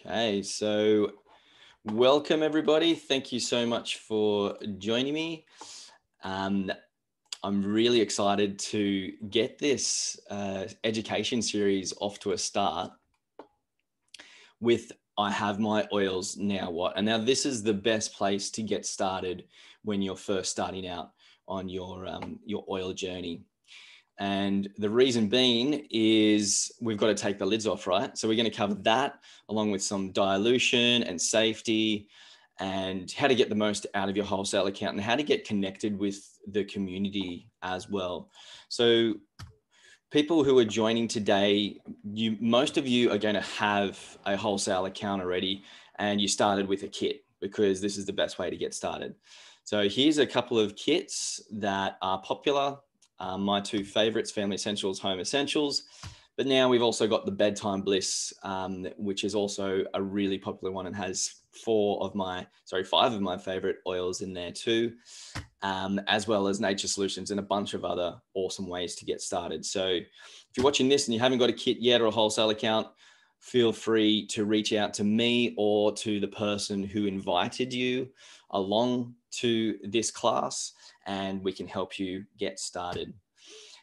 Okay, so welcome everybody. Thank you so much for joining me. I'm really excited to get this education series off to a start with I have my oils, now what? And now this is the best place to get started when you're first starting out on your oil journey. And the reason being is we've got to take the lids off, right? So we're going to cover that along with some dilution and safety and how to get the most out of your wholesale account and how to get connected with the community as well. So people who are joining today, most of you are going to have a wholesale account already and you started with a kit because this is the best way to get started. So here's a couple of kits that are popular. My two favorites, Family Essentials, Home Essentials. But now we've also got the Bedtime Bliss, which is also a really popular one and has five of my favorite oils in there too, as well as Nature Solutions and a bunch of other awesome ways to get started. So if you're watching this and you haven't got a kit yet or a wholesale account, feel free to reach out to me or to the person who invited you along to this class and we can help you get started.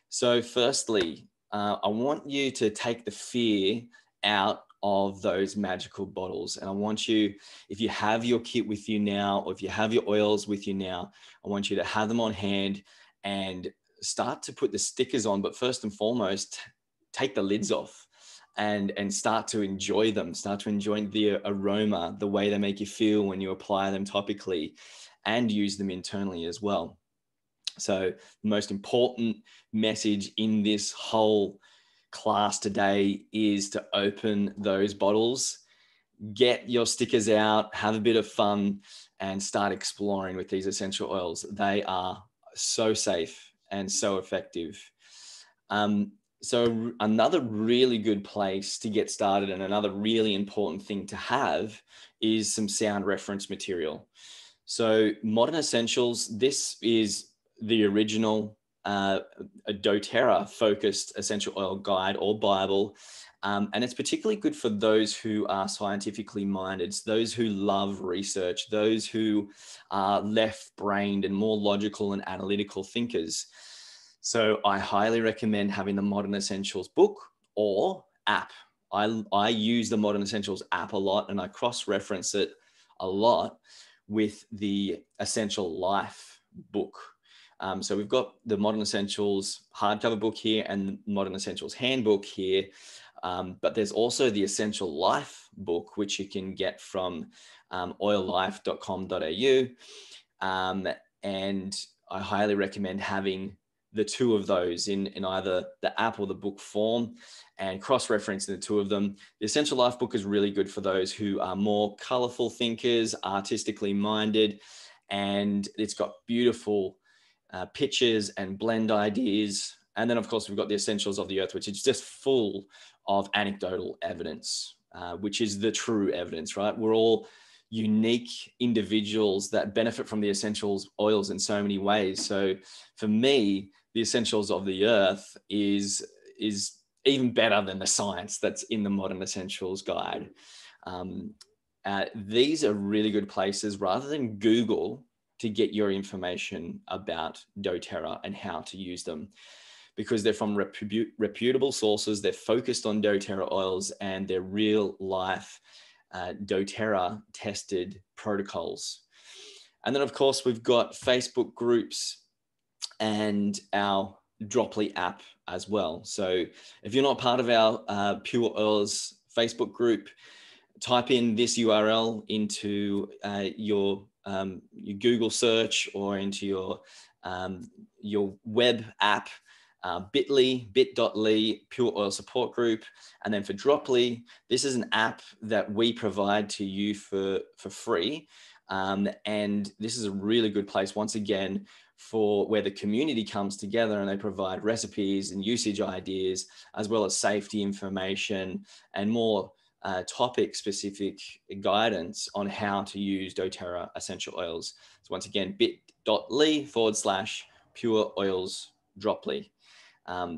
So firstly, I want you to take the fear out of those magical bottles. And I want you, if you have your kit with you now, or if you have your oils with you now, I want you to have them on hand and start to put the stickers on. But first and foremost, take the lids off and start to enjoy them, start to enjoy the aroma, the way they make you feel when you apply them topically and use them internally as well. So the most important message in this whole class today is to open those bottles, get your stickers out, have a bit of fun, and start exploring with these essential oils. They are so safe and so effective. So another really good place to get started and another really important thing to have is some sound reference material. So Modern Essentials, this is the original a doTERRA focused essential oil guide or Bible. And it's particularly good for those who are scientifically minded, those who love research, those who are left-brained and more logical and analytical thinkers. So I highly recommend having the Modern Essentials book or app. I use the Modern Essentials app a lot and I cross-reference it a lot with the Essential Life book. So we've got the Modern Essentials hardcover book here and Modern Essentials handbook here. But there's also the Essential Life book, which you can get from oillife.com.au. And I highly recommend having the two of those in either the app or the book form and cross-referencing the two of them. The Essential Life book is really good for those who are more colorful thinkers, artistically minded, and it's got beautiful pictures and blend ideas. And then, of course, we've got the Essentials of the Earth, which is just full of anecdotal evidence, which is the true evidence, right? We're all unique individuals that benefit from the essentials oils in so many ways. So for me, the Essentials of the Earth is even better than the science that's in the Modern Essentials guide. These are really good places rather than Google to get your information about doTERRA and how to use them, because they're from reputable sources. They're focused on doTERRA oils and they're real life doTERRA tested protocols. And then of course we've got Facebook groups and our Droply app as well. So if you're not part of our Pure Oils Facebook group, type in this URL into your Google search or into your web app, bit.ly Pure Oil Support Group. And then for Droply, this is an app that we provide to you for free. And this is a really good place, once again, for where the community comes together and they provide recipes and usage ideas, as well as safety information and more topic specific guidance on how to use doTERRA essential oils. So once again, bit.ly/Pure Oils Droply.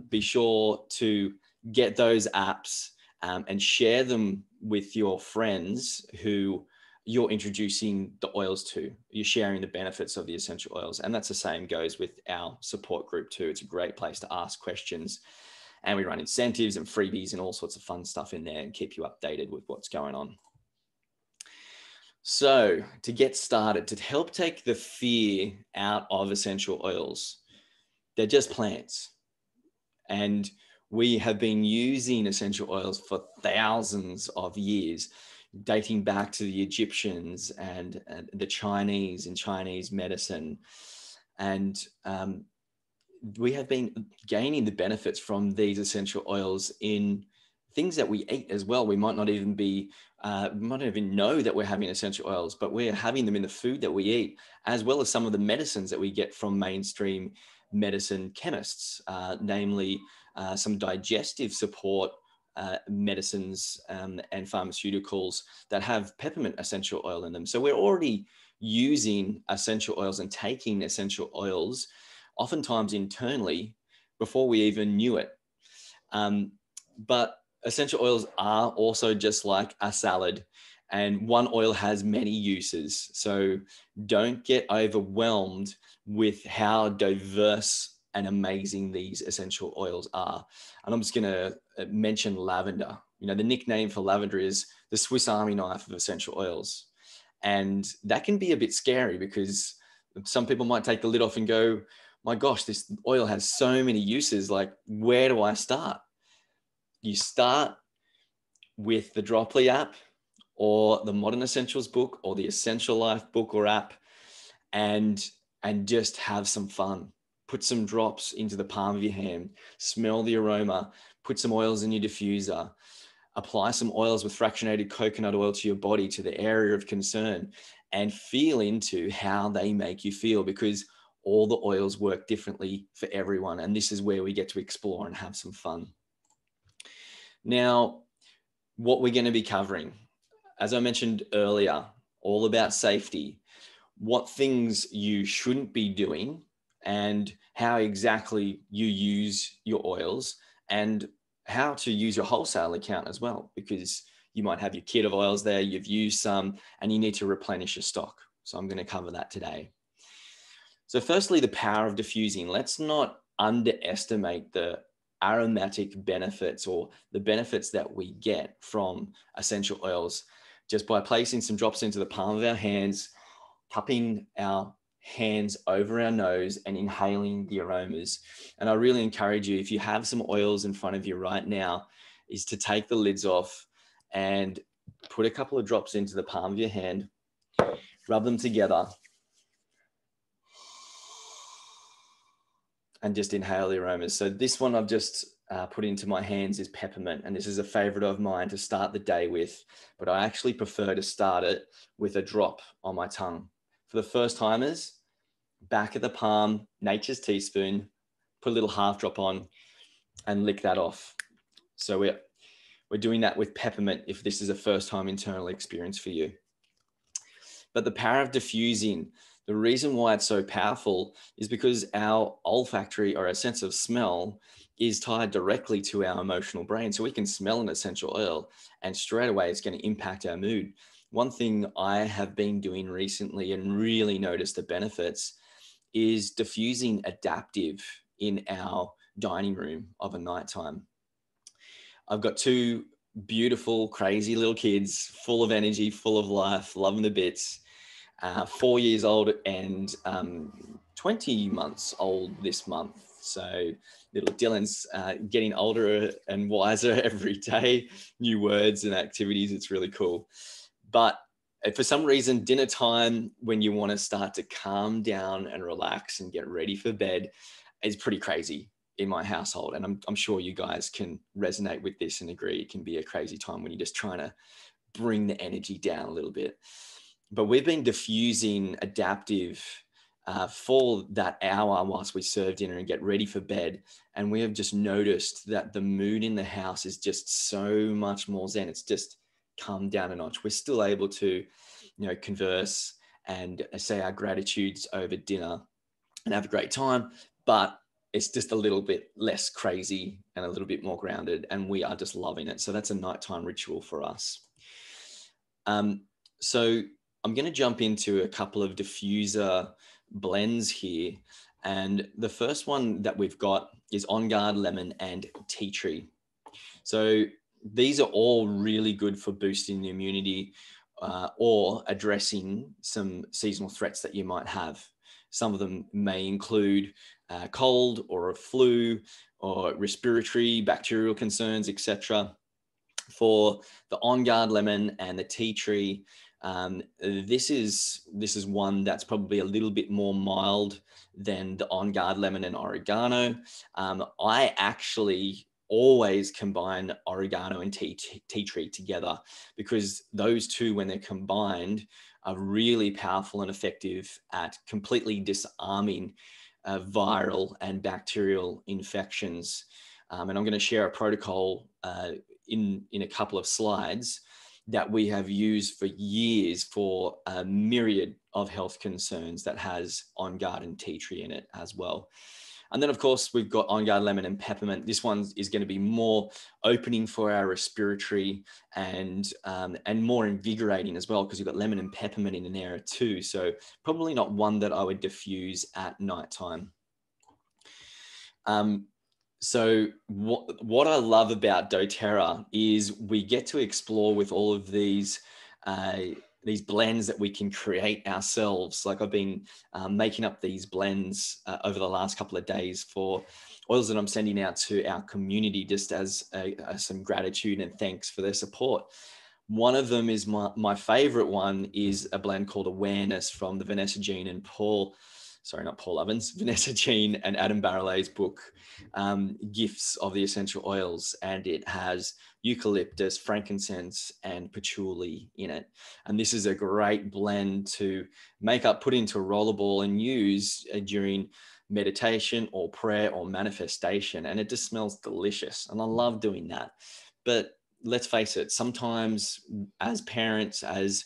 Be sure to get those apps and share them with your friends who you're introducing the oils to. You're sharing the benefits of the essential oils. And that's the same goes with our support group too. It's a great place to ask questions. And we run incentives and freebies and all sorts of fun stuff in there and keep you updated with what's going on. So to get started, to help take the fear out of essential oils, they're just plants. And we have been using essential oils for thousands of years, dating back to the Egyptians and the Chinese and Chinese medicine. And we have been gaining the benefits from these essential oils in things that we eat as well. We might not even know that we're having essential oils, but we're having them in the food that we eat, as well as some of the medicines that we get from mainstream medicine chemists, namely some digestive support medicines and pharmaceuticals that have peppermint essential oil in them. So we're already using essential oils and taking essential oils oftentimes internally before we even knew it. But essential oils are also just like a salad, and one oil has many uses. So don't get overwhelmed with how diverse and amazing these essential oils are. And I'm just going to mention lavender. You know, the nickname for lavender is the Swiss Army knife of essential oils. And that can be a bit scary because some people might take the lid off and go, my gosh, this oil has so many uses. Like, where do I start? You start with the Droply app or the Modern Essentials book or the Essential Life book or app, and just have some fun. Put some drops into the palm of your hand, smell the aroma, put some oils in your diffuser, apply some oils with fractionated coconut oil to your body, to the area of concern, and feel into how they make you feel, because all the oils work differently for everyone. And this is where we get to explore and have some fun. Now, what we're going to be covering, as I mentioned earlier, all about safety, what things you shouldn't be doing, and how exactly you use your oils, and how to use your wholesale account as well, because you might have your kit of oils there, you've used some, and you need to replenish your stock. So I'm going to cover that today. So firstly, the power of diffusing. Let's not underestimate the aromatic benefits or the benefits that we get from essential oils just by placing some drops into the palm of our hands, cupping our hands over our nose and inhaling the aromas. And I really encourage you, if you have some oils in front of you right now, is to take the lids off and put a couple of drops into the palm of your hand, rub them together, and just inhale the aromas. So this one I've just put into my hands is peppermint, and this is a favorite of mine to start the day with, but I actually prefer to start it with a drop on my tongue. For the first timers, back of the palm, nature's teaspoon, put a little half drop on and lick that off. So we're doing that with peppermint if this is a first time internal experience for you. But the power of diffusing, the reason why it's so powerful is because our olfactory, or our sense of smell, is tied directly to our emotional brain. So we can smell an essential oil and straight away it's going to impact our mood. One thing I have been doing recently and really noticed the benefits is diffusing adaptive in our dining room of a nighttime. I've got two beautiful, crazy little kids, full of energy, full of life, loving the bits. 4 years old and 20 months old this month. So little Dylan's getting older and wiser every day, new words and activities. It's really cool. But for some reason, dinner time, when you want to start to calm down and relax and get ready for bed, is pretty crazy in my household. And I'm sure you guys can resonate with this and agree. It can be a crazy time when you're just trying to bring the energy down a little bit. But we've been diffusing adaptive for that hour whilst we serve dinner and get ready for bed. And we have just noticed that the mood in the house is just so much more zen. It's just come down a notch. We're still able to, converse and say our gratitudes over dinner and have a great time, but it's just a little bit less crazy and a little bit more grounded, and we are just loving it. So that's a nighttime ritual for us. So I'm going to jump into a couple of diffuser blends here. And the first one that we've got is On Guard Lemon and Tea Tree. So these are all really good for boosting the immunity or addressing some seasonal threats that you might have. Some of them may include cold or a flu or respiratory, bacterial concerns, etc. For the On Guard Lemon and the Tea Tree, this is one that's probably a little bit more mild than the On Guard Lemon and Oregano. I actually always combine oregano and tea tree together, because those two, when they're combined, are really powerful and effective at completely disarming viral and bacterial infections. And I'm going to share a protocol in a couple of slides that we have used for years for a myriad of health concerns that has On Guard and tea tree in it as well. And then, of course, we've got On Guard Lemon and Peppermint. This one is going to be more opening for our respiratory and more invigorating as well, because you've got lemon and peppermint in there too. So probably not one that I would diffuse at nighttime. So what I love about doTERRA is we get to explore with all of these blends that we can create ourselves. Like I've been making up these blends over the last couple of days for oils that I'm sending out to our community, just as some gratitude and thanks for their support. One of them is my favorite one is a blend called Awareness from the Vanessa Jean and Vanessa Jean and Adam Barrelet's book, Gifts of the Essential Oils. And it has eucalyptus, frankincense, and patchouli in it. And this is a great blend to make up, put into a rollerball and use during meditation or prayer or manifestation. And it just smells delicious. And I love doing that. But let's face it, sometimes as parents, as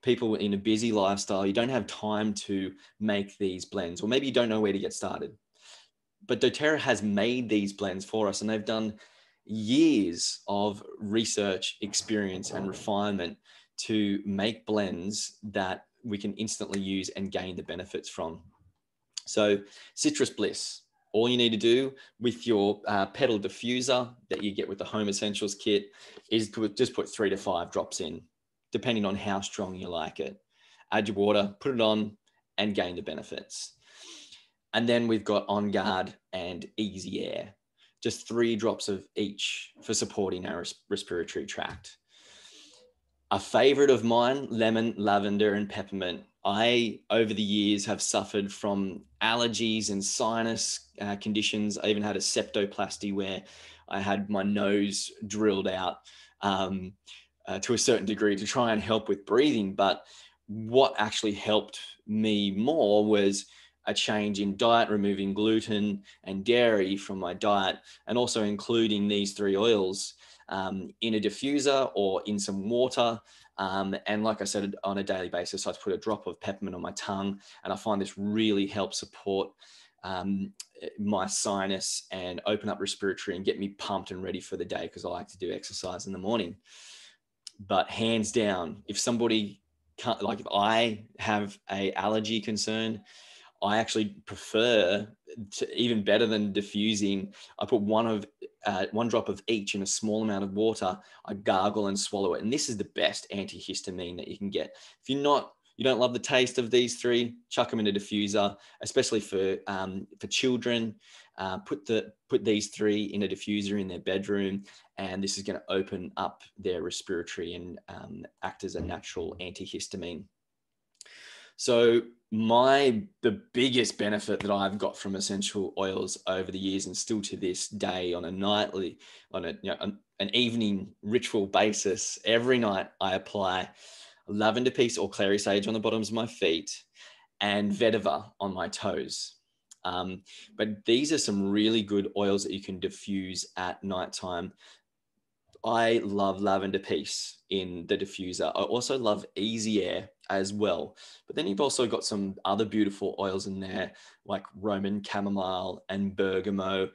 people in a busy lifestyle, you don't have time to make these blends, or maybe you don't know where to get started. But doTERRA has made these blends for us, and they've done years of research, experience, and refinement to make blends that we can instantly use and gain the benefits from. So Citrus Bliss, all you need to do with your petal diffuser that you get with the Home Essentials kit is to just put 3 to 5 drops in, depending on how strong you like it. Add your water, put it on, and gain the benefits. And then we've got On Guard and Easy Air, just 3 drops of each for supporting our respiratory tract. A favorite of mine, lemon, lavender, and peppermint. I, over the years, have suffered from allergies and sinus conditions. I even had a septoplasty where I had my nose drilled out to a certain degree to try and help with breathing. But what actually helped me more was a change in diet, removing gluten and dairy from my diet, and also including these 3 oils in a diffuser or in some water. And like I said, on a daily basis, I put a drop of peppermint on my tongue, and I find this really helps support my sinus and open up respiratory and get me pumped and ready for the day, because I like to do exercise in the morning. But hands down, if somebody can't, like if I have a allergy concern, I actually prefer to, even better than diffusing, I put one drop of each in a small amount of water. I gargle and swallow it. And this is the best antihistamine that you can get. If you don't love the taste of these 3, chuck them in a diffuser, especially for children. Put these 3 in a diffuser in their bedroom, and this is going to open up their respiratory and act as a natural antihistamine. So the biggest benefit that I've got from essential oils over the years, and still to this day on an evening ritual basis, every night I apply lavender piece or clary sage on the bottoms of my feet and vetiver on my toes. But these are some really good oils that you can diffuse at nighttime. I love lavender piece in the diffuser. I also love easy air as well. But then you've also got some other beautiful oils in there, like Roman chamomile and bergamot.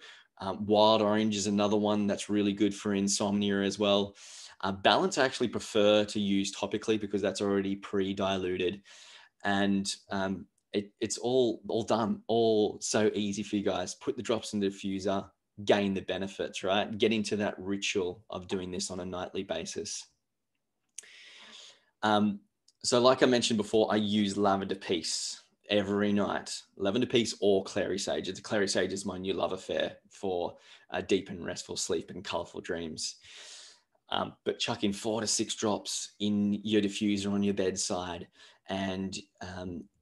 Wild orange is another one that's really good for insomnia as well. Balance I actually prefer to use topically because that's already pre-diluted. And it's all done, all so easy for you guys. Put the drops in the diffuser, gain the benefits, right? Get into that ritual of doing this on a nightly basis. So like I mentioned before, I use lavender peace every night. Lavender peace or clary sage. The clary sage is my new love affair for deep and restful sleep and colorful dreams. But chuck in 4 to 6 drops in your diffuser on your bedside, and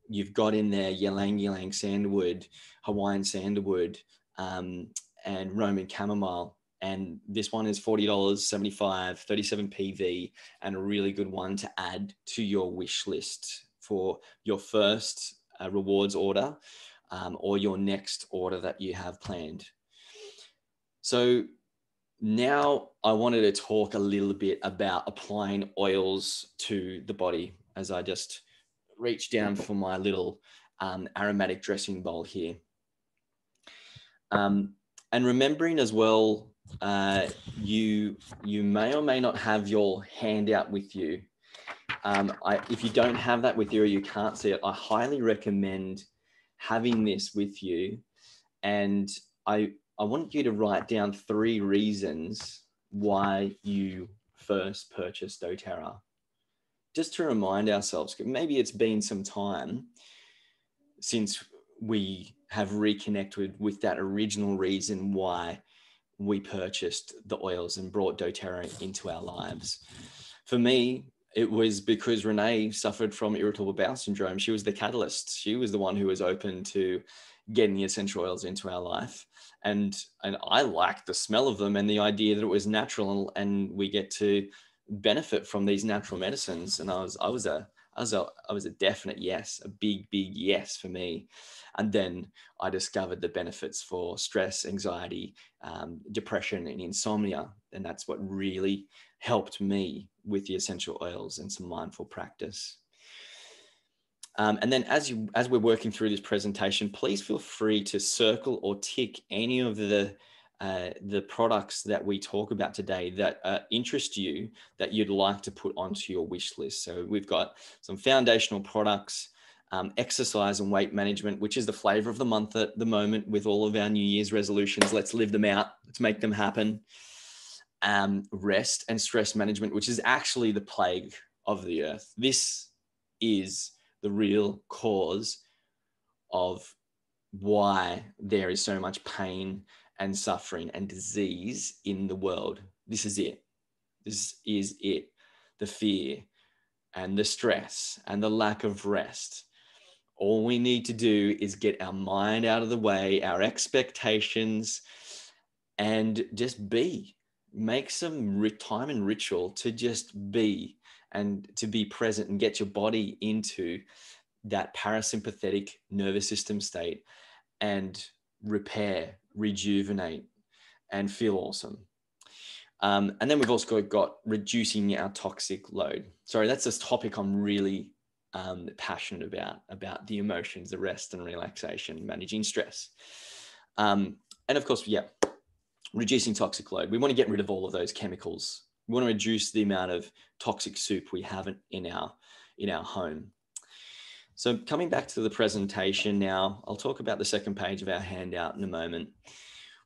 you've got in there ylang ylang sandalwood, Hawaiian sandalwood, and Roman chamomile. And this one is $40.75, 37 PV, and a really good one to add to your wish list for your first rewards order or your next order that you have planned. So now I wanted to talk a little bit about applying oils to the body, as I just reach down for my little aromatic dressing bowl here. And remembering as well, you may or may not have your handout with you. If you don't have that with you or you can't see it, I highly recommend having this with you. And I want you to write down 3 reasons why you first purchased doTERRA. Just to remind ourselves, maybe it's been some time since we have reconnected with that original reason why we purchased the oils and brought doTERRA into our lives. For me, it was because Renee suffered from irritable bowel syndrome. She was the catalyst. She was the one who was open to getting the essential oils into our life. And I liked the smell of them and the idea that it was natural and we get to benefit from these natural medicines. And I was a definite yes, a big yes for me. And then I discovered the benefits for stress, anxiety, depression, and insomnia. And that's what really helped me with the essential oils and some mindful practice. And then as we're working through this presentation, please feel free to circle or tick any of the products that we talk about today that interest you, that you'd like to put onto your wish list. So we've got some foundational products, exercise and weight management, which is the flavor of the month at the moment with all of our New Year's resolutions. Let's live them out. Let's make them happen. Rest and stress management, which is actually the plague of the earth. This is the real cause of why there is so much pain and suffering and disease in the world. This is it. This is it. The fear and the stress and the lack of rest. All we need to do is get our mind out of the way, our expectations, and just be. Make some time and ritual to just be and to be present and get your body into that parasympathetic nervous system state and repair, rejuvenate, and feel awesome. And then we've also got reducing our toxic load. Sorry, that's this topic I'm really passionate about the emotions, the rest and relaxation, managing stress. And of course, reducing toxic load. We want to get rid of all of those chemicals. We want to reduce the amount of toxic soup we have in our home. So coming back to the presentation now, I'll talk about the second page of our handout in a moment.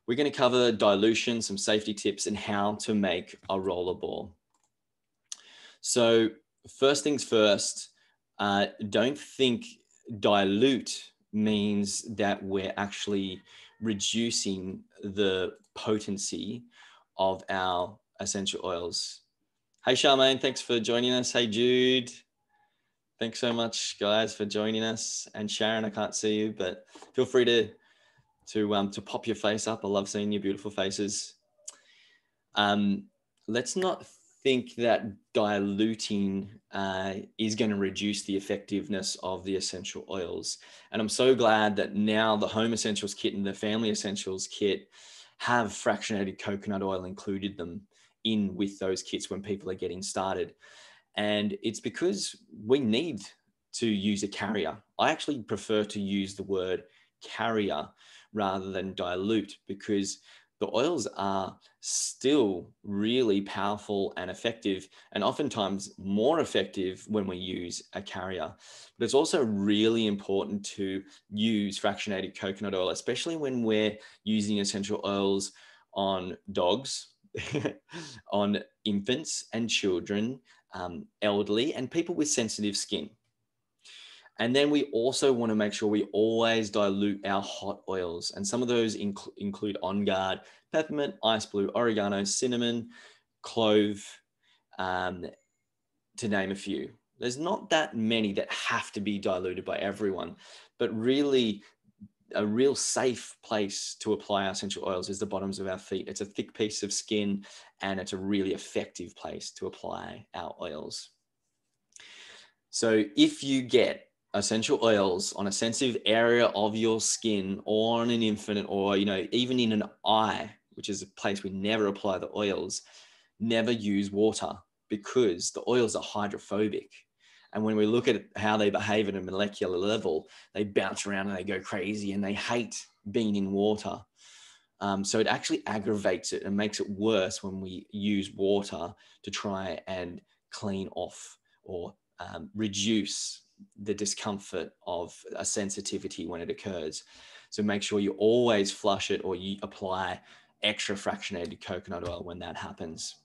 We're going to cover dilution, some safety tips, and how to make a rollerball. So first things first, don't think dilute means that we're actually reducing the potency of our essential oils. Hey, Charmaine, thanks for joining us. Hey, Jude. Thanks so much, guys, for joining us. And Sharon, I can't see you, but feel free to pop your face up. I love seeing your beautiful faces. Let's not think that diluting is going to reduce the effectiveness of the essential oils. And I'm so glad that now the Home Essentials Kit and the Family Essentials Kit have fractionated coconut oil included in with those kits when people are getting started. And it's because we need to use a carrier. I actually prefer to use the word carrier rather than dilute, because the oils are still really powerful and effective, and oftentimes more effective when we use a carrier. But it's also really important to use fractionated coconut oil, especially when we're using essential oils on dogs, on infants and children, elderly, and people with sensitive skin. And then we also want to make sure we always dilute our hot oils. And some of those include On Guard, peppermint, ice blue, oregano, cinnamon, clove, to name a few. There's not that many that have to be diluted by everyone, but really a real safe place to apply our essential oils is the bottoms of our feet. It's a thick piece of skin, and it's a really effective place to apply our oils. So if you get essential oils on a sensitive area of your skin, or on an infant, or even in an eye, which is a place we never apply the oils, never use water, because the oils are hydrophobic. And when we look at how they behave at a molecular level, they bounce around and they go crazy, and they hate being in water. So it actually aggravates it and makes it worse when we use water to try and clean off or reduce the discomfort of a sensitivity when it occurs. So make sure you always flush it, or you apply extra fractionated coconut oil when that happens.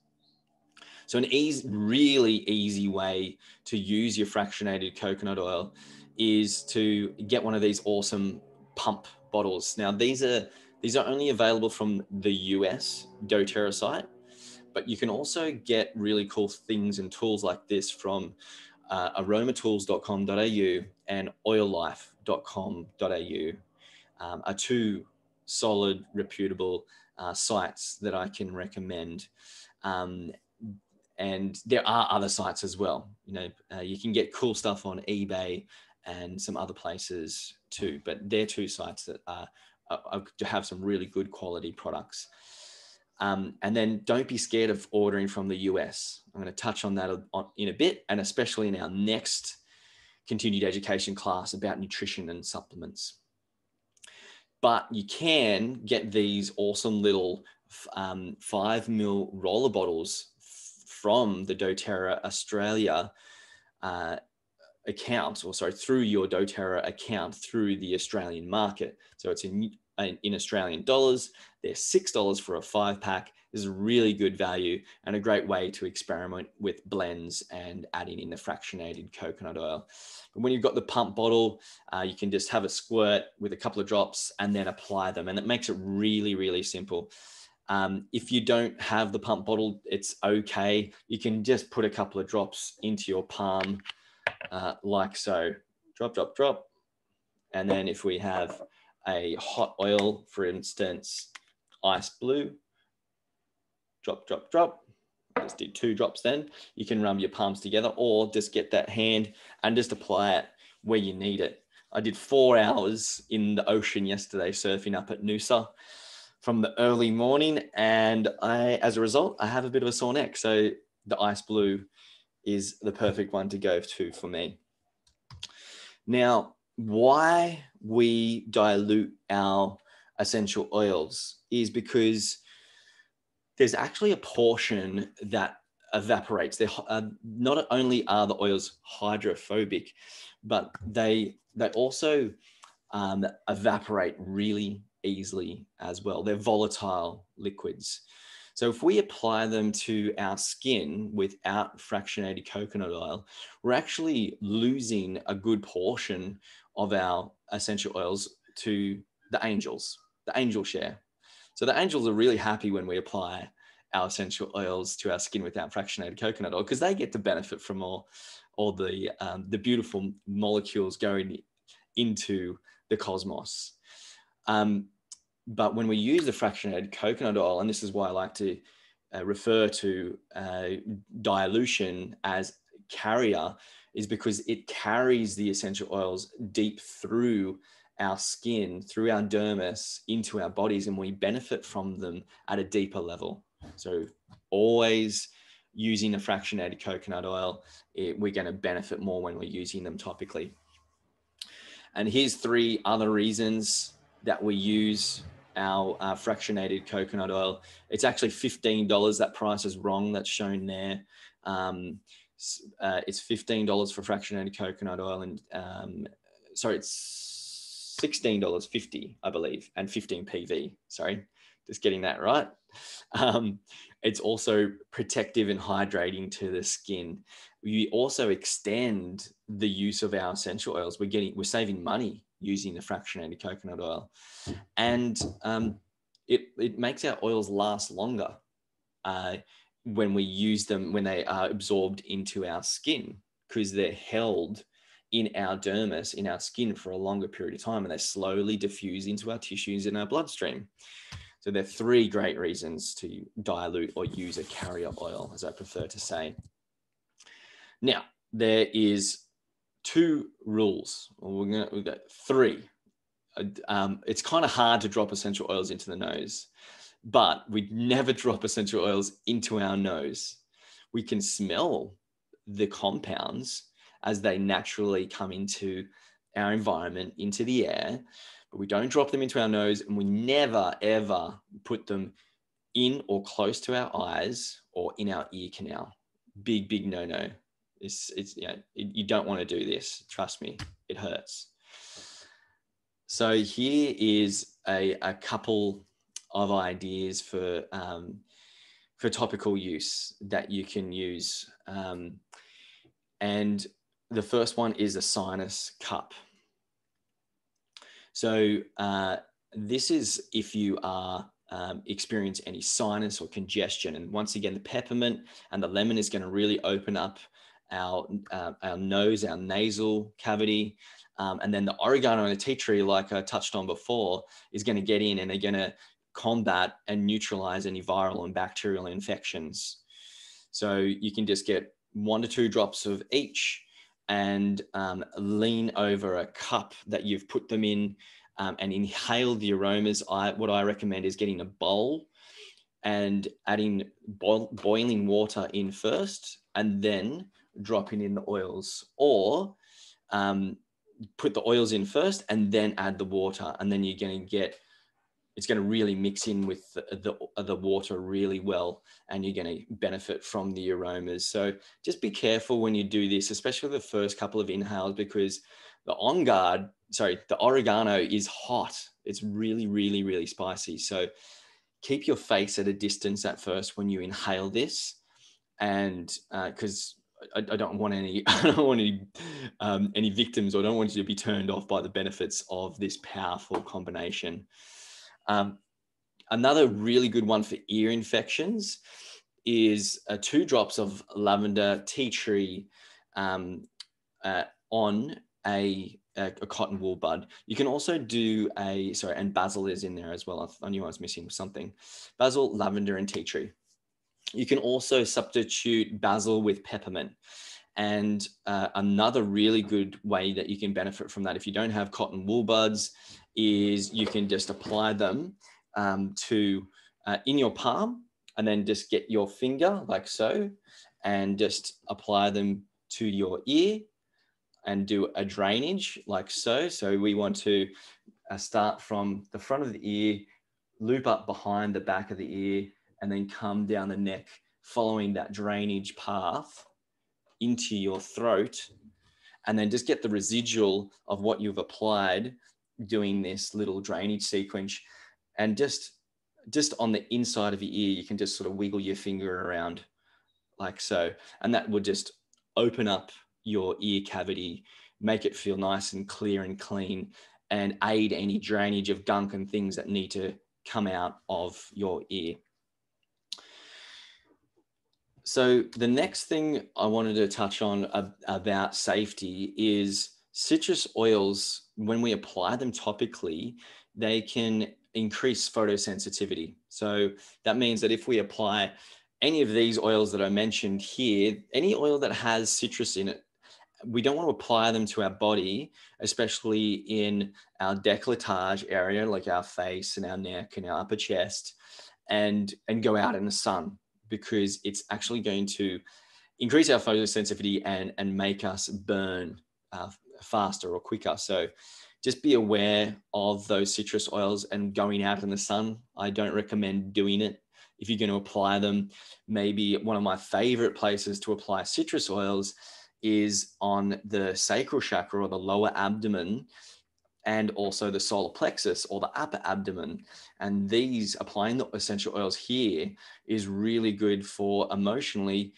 So an really easy way to use your fractionated coconut oil is to get one of these awesome pump bottles. Now, these are only available from the US doTERRA site, but you can also get really cool things and tools like this from aromatools.com.au and oillife.com.au, are two solid, reputable sites that I can recommend. And there are other sites as well. You can get cool stuff on eBay and some other places too, but they're two sites that have some really good quality products. And then don't be scared of ordering from the US. I'm going to touch on that in a bit, and especially in our next continued education class about nutrition and supplements. But you can get these awesome little 5 ml roller bottles from the doTERRA Australia account, through your doTERRA account through the Australian market. So it's in Australian dollars. They're $6 for a 5-pack. This is a really good value and a great way to experiment with blends and adding in the fractionated coconut oil. But when you've got the pump bottle, you can just have a squirt with a couple of drops and then apply them. And it makes it really, really simple. If you don't have the pump bottle, it's okay. You can just put a couple of drops into your palm, like so. Drop, drop, drop. And then if we have a hot oil, for instance, ice blue, drop, drop, drop. Just do 2 drops then. You can rub your palms together, or just get that hand and just apply it where you need it. I did 4 hours in the ocean yesterday surfing up at Noosa from the early morning, and as a result, I have a bit of a sore neck. So the ice blue is the perfect one to go to for me. Now, why we dilute our essential oils is because there's actually a portion that evaporates. Not only are the oils hydrophobic, but they also evaporate really easily as well. They're volatile liquids. So if we apply them to our skin without fractionated coconut oil, we're actually losing a good portion of our essential oils to the angels, the angel share. So the angels are really happy when we apply our essential oils to our skin without fractionated coconut oil, because they get to benefit from all the beautiful molecules going into the cosmos. But when we use the fractionated coconut oil, and this is why I like to refer to dilution as carrier, is because it carries the essential oils deep through our skin, through our dermis, into our bodies, and we benefit from them at a deeper level. So always using a fractionated coconut oil, we're going to benefit more when we're using them topically. And here's 3 other reasons that we use our fractionated coconut oil. It's actually $15. That price is wrong. That's shown there. It's $15 for fractionated coconut oil, and sorry, it's $16.50, I believe, and 15 PV. Sorry, just getting that right. It's also protective and hydrating to the skin. We also extend the use of our essential oils. We're saving money using the fractionated coconut oil, and it makes our oils last longer when we use them, when they are absorbed into our skin, because they're held in our dermis, in our skin, for a longer period of time, and they slowly diffuse into our tissues in our bloodstream. So there are 3 great reasons to dilute or use a carrier oil, as I prefer to say. Now, there is 2 rules. We've got 3. It's kind of hard to drop essential oils into the nose, but we never drop essential oils into our nose. We can smell the compounds as they naturally come into our environment, into the air, but we don't drop them into our nose, and we never, ever put them in or close to our eyes or in our ear canal. Big, big no-no. You don't want to do this. Trust me, it hurts. So here is a couple of ideas for topical use that you can use. And the first one is a sinus cup. So this is if you are experience any sinus or congestion. And once again, the peppermint and the lemon is going to really open up our nose, our nasal cavity. And then the oregano and the tea tree, like I touched on before, is going to get in, and they're going to combat and neutralize any viral and bacterial infections. So you can just get 1 to 2 drops of each, and lean over a cup that you've put them in, and inhale the aromas. What I recommend is getting a bowl and adding boiling water in first, and then dropping in the oils, or put the oils in first and then add the water, and then you're going to get, it's going to really mix in with the water really well, and you're going to benefit from the aromas. So just be careful when you do this, especially the first couple of inhales, because the oregano is hot. It's really, really, really spicy. So keep your face at a distance at first when you inhale this, and because I don't want any any victims, or I don't want you to be turned off by the benefits of this powerful combination. Another really good one for ear infections is 2 drops of lavender, tea tree on a cotton wool bud. You can also do and basil is in there as well. I knew I was missing something. Basil, lavender, and tea tree. You can also substitute basil with peppermint. And another really good way that you can benefit from that, if you don't have cotton wool buds, is you can just apply them in your palm, and then just get your finger like so, and just apply them to your ear and do a drainage like so. So we want to start from the front of the ear, loop up behind the back of the ear, and then come down the neck, following that drainage path into your throat, and then just get the residual of what you've applied doing this little drainage sequence. And just on the inside of your ear, you can just sort of wiggle your finger around like so, and that would just open up your ear cavity, make it feel nice and clear and clean, and aid any drainage of gunk and things that need to come out of your ear. So the next thing I wanted to touch on about safety is citrus oils. When we apply them topically, they can increase photosensitivity. So that means that if we apply any of these oils that I mentioned here, any oil that has citrus in it, we don't want to apply them to our body, especially in our décolletage area, like our face and our neck and our upper chest, and go out in the sun, because it's actually going to increase our photosensitivity and make us burn faster or quicker. So just be aware of those citrus oils and going out in the sun. I don't recommend doing it if you're going to apply them. Maybe one of my favorite places to apply citrus oils is on the sacral chakra, or the lower abdomen, and also the solar plexus, or the upper abdomen. And these, applying the essential oils here, is really good for emotionally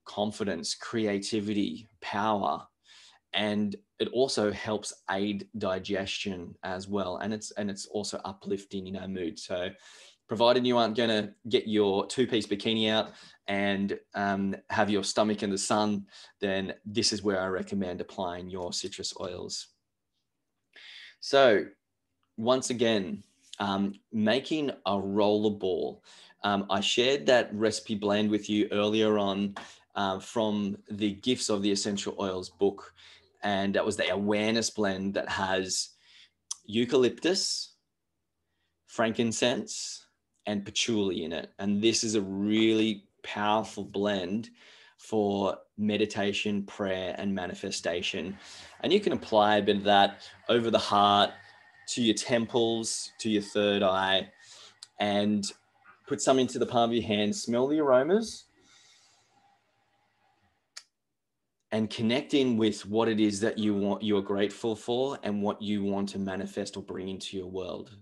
confidence, creativity, power. And it also helps aid digestion as well. And it's also uplifting in our mood. So provided you aren't going to get your two-piece bikini out and have your stomach in the sun, then this is where I recommend applying your citrus oils. So once again, making a rollerball. I shared that recipe blend with you earlier on from the Gifts of the Essential Oils book. And that was the awareness blend that has eucalyptus, frankincense, and patchouli in it. And this is a really powerful blend for meditation, prayer, and manifestation. And you can apply a bit of that over the heart, to your temples, to your third eye, and put some into the palm of your hand. Smell the aromas and connect in with what it is that you're grateful for, and what you want to manifest or bring into your world.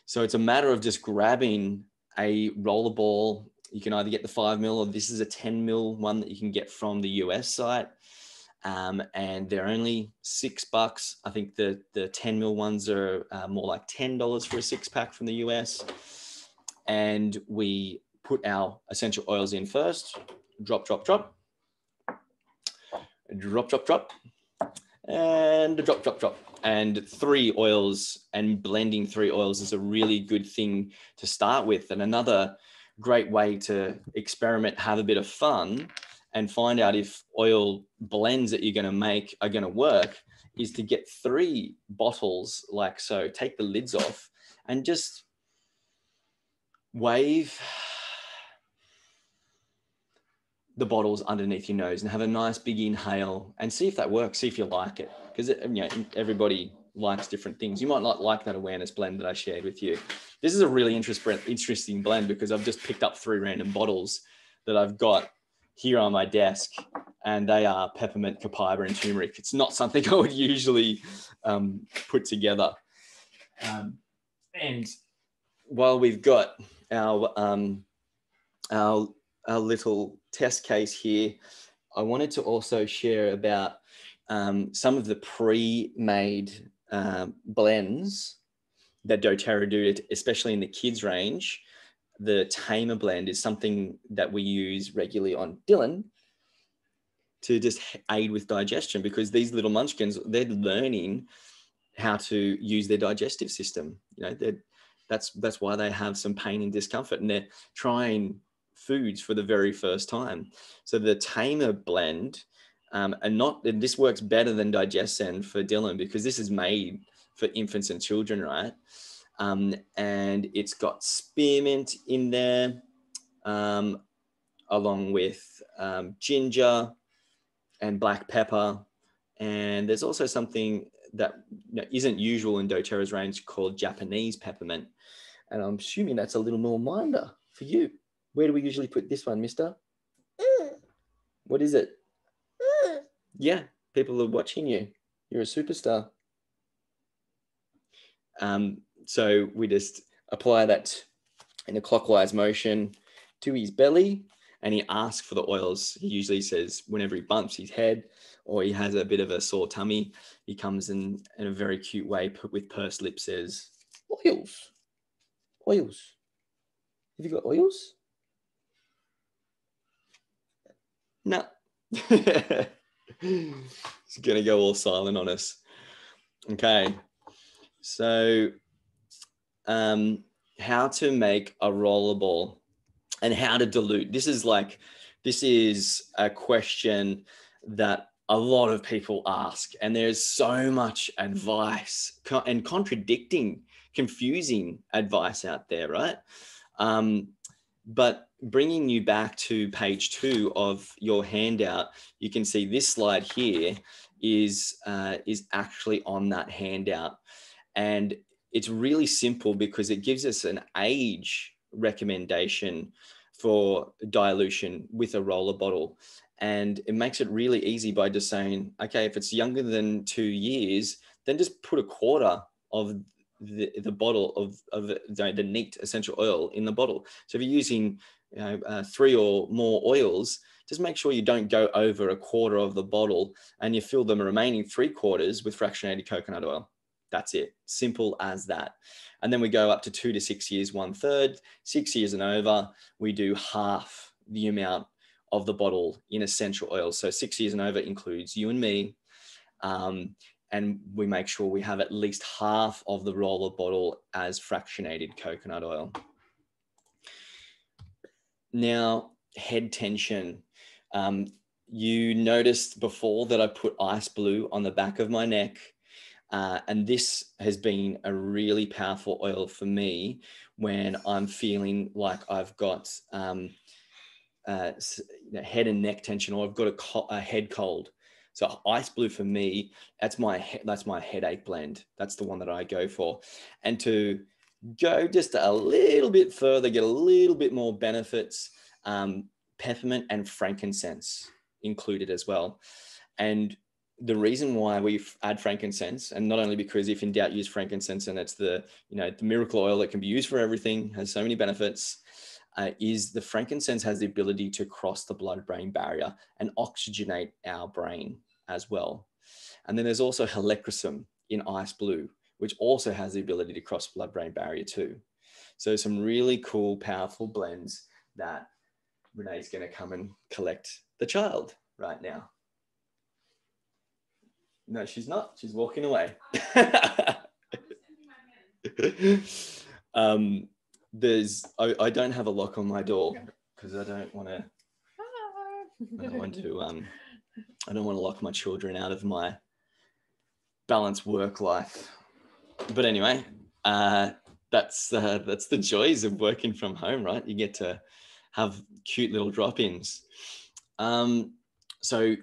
So it's a matter of just grabbing a rollerball. You can either get the 5 mil, or this is a 10 mil one that you can get from the US site. And they're only $6. I think the 10 mil ones are more like $10 for a 6-pack from the US. And we put our essential oils in first. Drop, drop, drop. Drop, drop, drop. And drop, drop, drop. And 3 oils, and blending 3 oils is a really good thing to start with. And another great way to experiment, have a bit of fun, and find out if oil blends that you're going to make are going to work, is to get 3 bottles like so. Take the lids off and just wave the bottles underneath your nose and have a nice big inhale, and see if that works. See if you like it, because everybody likes different things. You might not like that awareness blend that I shared with you. This is a really interesting blend, because I've just picked up 3 random bottles that I've got here on my desk, and they are peppermint, copaiba, and turmeric. It's not something I would usually put together. And while we've got our little test case here, I wanted to also share about some of the pre-made blends that doTERRA do, especially in the kids range. The Tamer blend is something that we use regularly on Dylan to just aid with digestion, because these little munchkins, they're learning how to use their digestive system. That's why they have some pain and discomfort, and they're trying foods for the very first time. So the Tamer blend, and this works better than DigestZen for Dylan, because this is made for infants and children, right? And it's got spearmint in there, along with ginger and black pepper. And there's also something that isn't usual in doTERRA's range called Japanese peppermint. And I'm assuming that's a little more minder for you. Where do we usually put this one, mister? What is it? Yeah, people are watching you. You're a superstar. So we just apply that in a clockwise motion to his belly, and he asks for the oils. He usually says whenever he bumps his head or he has a bit of a sore tummy, he comes in a very cute way with pursed lips, says, oils, oils. Have you got oils? No. He's going to go all silent on us. Okay. So how to make a rollerball and how to dilute. This is a question that a lot of people ask, and there's so much advice and contradicting, confusing advice out there, right? But bringing you back to page 2 of your handout, you can see this slide here is actually on that handout. And it's really simple because it gives us an age recommendation for dilution with a roller bottle. And it makes it really easy by just saying, okay, if it's younger than 2 years, then just put a quarter of the bottle of the neat essential oil in the bottle. So if you're using 3 or more oils, just make sure you don't go over a quarter of the bottle, and you fill the remaining 3/4 with fractionated coconut oil. That's it. Simple as that. And then we go up to 2 to 6 years, 1/3. 6 years and over, we do half the amount of the bottle in essential oils. So 6 years and over includes you and me. And we make sure we have at least half of the roller bottle as fractionated coconut oil. Now, head tension. You noticed before that I put ice blue on the back of my neck. And this has been a really powerful oil for me when I'm feeling like I've got head and neck tension, or I've got a head cold. So ice blue for me, that's my headache blend. That's the one that I go for. And to go just a little bit further, get a little bit more benefits, peppermint and frankincense included as well. And the reason why we add frankincense, and not only because if in doubt, use frankincense, and it's the miracle oil that can be used for everything, has so many benefits, is the frankincense has the ability to cross the blood-brain barrier and oxygenate our brain as well. And then there's also helichrysum in ice blue, which also has the ability to cross blood-brain barrier too. So some really cool, powerful blends that Renee's going to come and collect the child right now. No, she's not. She's walking away. I don't have a lock on my door because I don't want to lock my children out of my balanced work life. But anyway, that's the joys of working from home, right? You get to have cute little drop-ins. So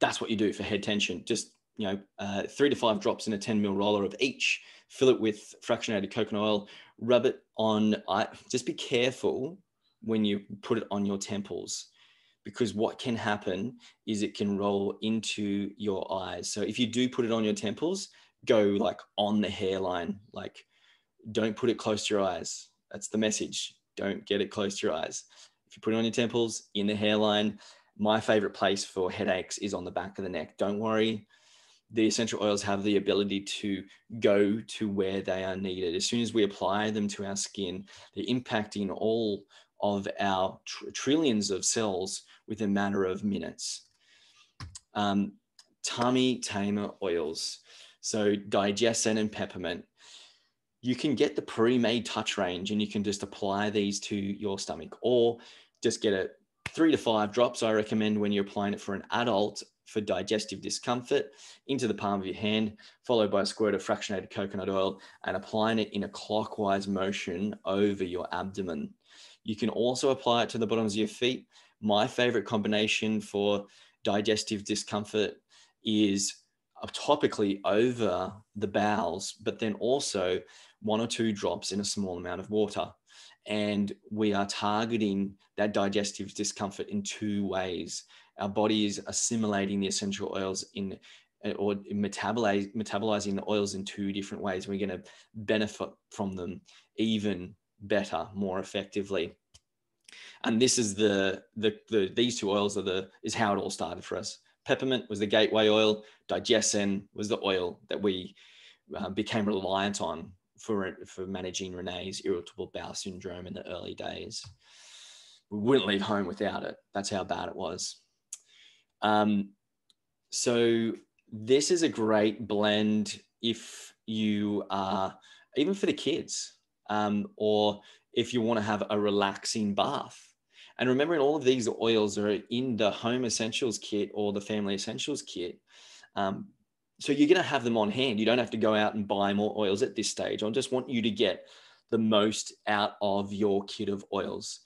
that's what you do for head tension. Just 3 to 5 drops in a 10 ml roller of each. Fill it with fractionated coconut oil. Rub it on. Just be careful when you put it on your temples, because what can happen is it can roll into your eyes. So if you do put it on your temples, go like on the hairline. Like, don't put it close to your eyes. That's the message. Don't get it close to your eyes. If you put it on your temples, in the hairline. My favorite place for headaches is on the back of the neck. Don't worry. The essential oils have the ability to go to where they are needed. As soon as we apply them to our skin, they're impacting all of our trillions of cells within a matter of minutes. Tummy tamer oils. So digestin and peppermint. You can get the pre-made touch range and you can just apply these to your stomach, or just get a 3 to 5 drops. I recommend when you're applying it for an adult for digestive discomfort into the palm of your hand, followed by a squirt of fractionated coconut oil, and applying it in a clockwise motion over your abdomen. You can also apply it to the bottoms of your feet. My favorite combination for digestive discomfort is topically over the bowels, but then also 1 or 2 drops in a small amount of water. And we are targeting that digestive discomfort in 2 ways. Our body is assimilating the essential oils or metabolizing the oils in 2 different ways. We're going to benefit from them even better, more effectively. And this is these 2 oils is how it all started for us. Peppermint was the gateway oil. Digestin was the oil that we became reliant on for managing Renee's irritable bowel syndrome in the early days. We wouldn't leave home without it. That's how bad it was. So this is a great blend if you are, even for the kids, or if you want to have a relaxing bath. And remembering all of these oils are in the Home Essentials kit or the Family Essentials kit. So you're going to have them on hand. You don't have to go out and buy more oils at this stage. I just want you to get the most out of your kit of oils.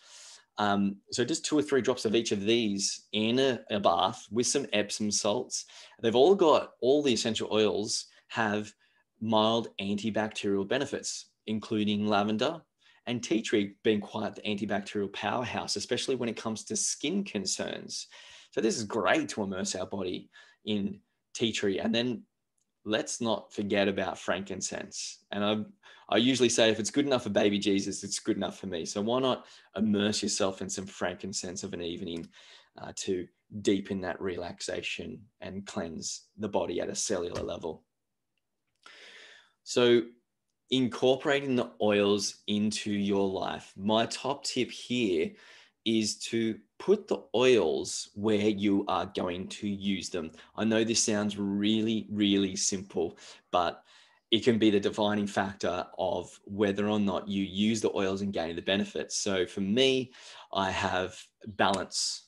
So just 2 or 3 drops of each of these in a bath with some Epsom salts. They've all got, all the essential oils have mild antibacterial benefits, including lavender and tea tree being quite the antibacterial powerhouse, especially when it comes to skin concerns. So this is great to immerse our body in tea tree. And then let's not forget about frankincense. And I usually say, if it's good enough for baby Jesus, it's good enough for me. So why not immerse yourself in some frankincense of an evening to deepen that relaxation and cleanse the body at a cellular level. So incorporating the oils into your life, my top tip here is to put the oils where you are going to use them. I know this sounds really, really simple, but it can be the defining factor of whether or not you use the oils and gain the benefits. So for me, I have balance.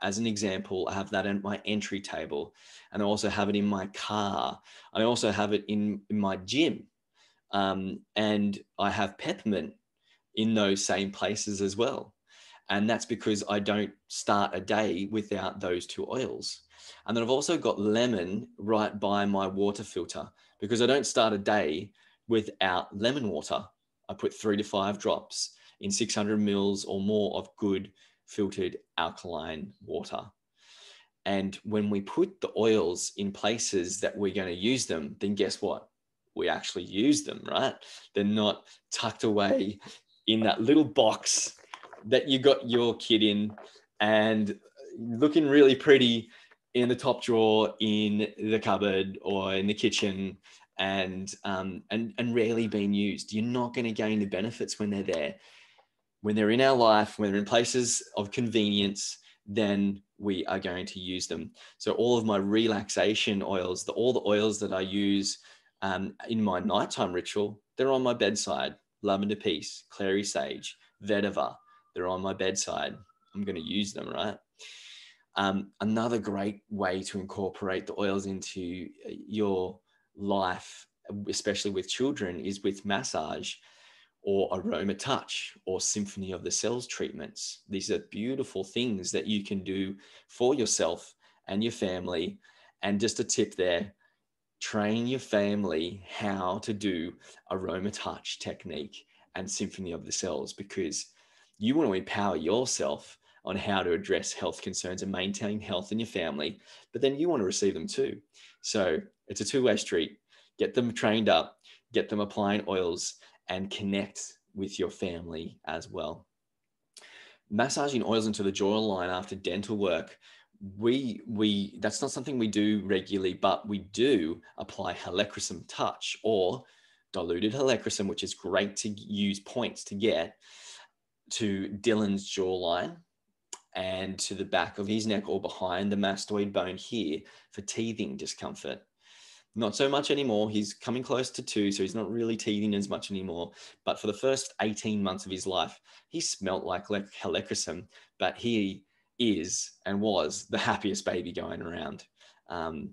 As an example, I have that in my entry table, and I also have it in my car. I also have it in my gym. And I have peppermint in those same places as well. And that's because I don't start a day without those 2 oils. And then I've also got lemon right by my water filter, because I don't start a day without lemon water. I put 3 to 5 drops in 600 mils or more of good filtered alkaline water. And when we put the oils in places that we're going to use them, then guess what? We actually use them, right? They're not tucked away in that little box that you got your kit in and looking really pretty in the top drawer in the cupboard or in the kitchen, and rarely being used. You're not going to gain the benefits when they're there. When they're in our life, when they're in places of convenience, then we are going to use them. So all of my relaxation oils, all the oils that I use in my nighttime ritual, they're on my bedside. Lavender peace, clary sage, vetiver, they're on my bedside. I'm going to use them, right? Another great way to incorporate the oils into your life, especially with children, is with massage or aroma touch or symphony of the cells treatments. These are beautiful things that you can do for yourself and your family. And just a tip there, train your family how to do aroma touch technique and symphony of the cells, because you want to empower yourself on how to address health concerns and maintain health in your family, but then you want to receive them too. So it's a 2-way street. Get them trained up, get them applying oils, and connect with your family as well. Massaging oils into the jawline after dental work, that's not something we do regularly, but we do apply helichrysum touch or diluted helichrysum, which is great to use points to get to Dylan's jawline and to the back of his neck or behind the mastoid bone here for teething discomfort. Not so much anymore. He's coming close to 2, so he's not really teething as much anymore. But for the first 18 months of his life, he smelt like helichrysum, but he is and was the happiest baby going around.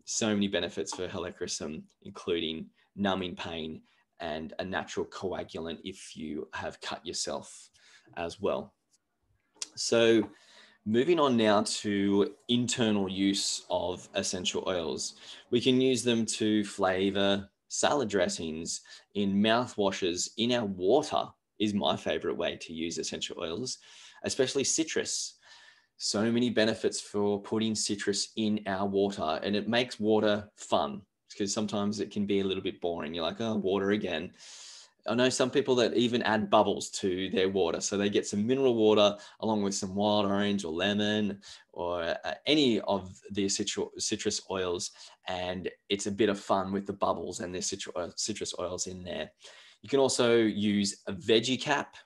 So many benefits for helichrysum, including numbing pain and a natural coagulant if you have cut yourself as well. So moving on now to internal use of essential oils. We can use them to flavor salad dressings, in mouthwashes, in our water is my favorite way to use essential oils, especially citrus. So many benefits for putting citrus in our water, and it makes water fun, because sometimes it can be a little bit boring. You're like, oh, water again. I know some people that even add bubbles to their water. So they get some mineral water along with some wild orange or lemon or any of the citrus oils. And it's a bit of fun with the bubbles and the citrus oils in there. You can also use a veggie cap,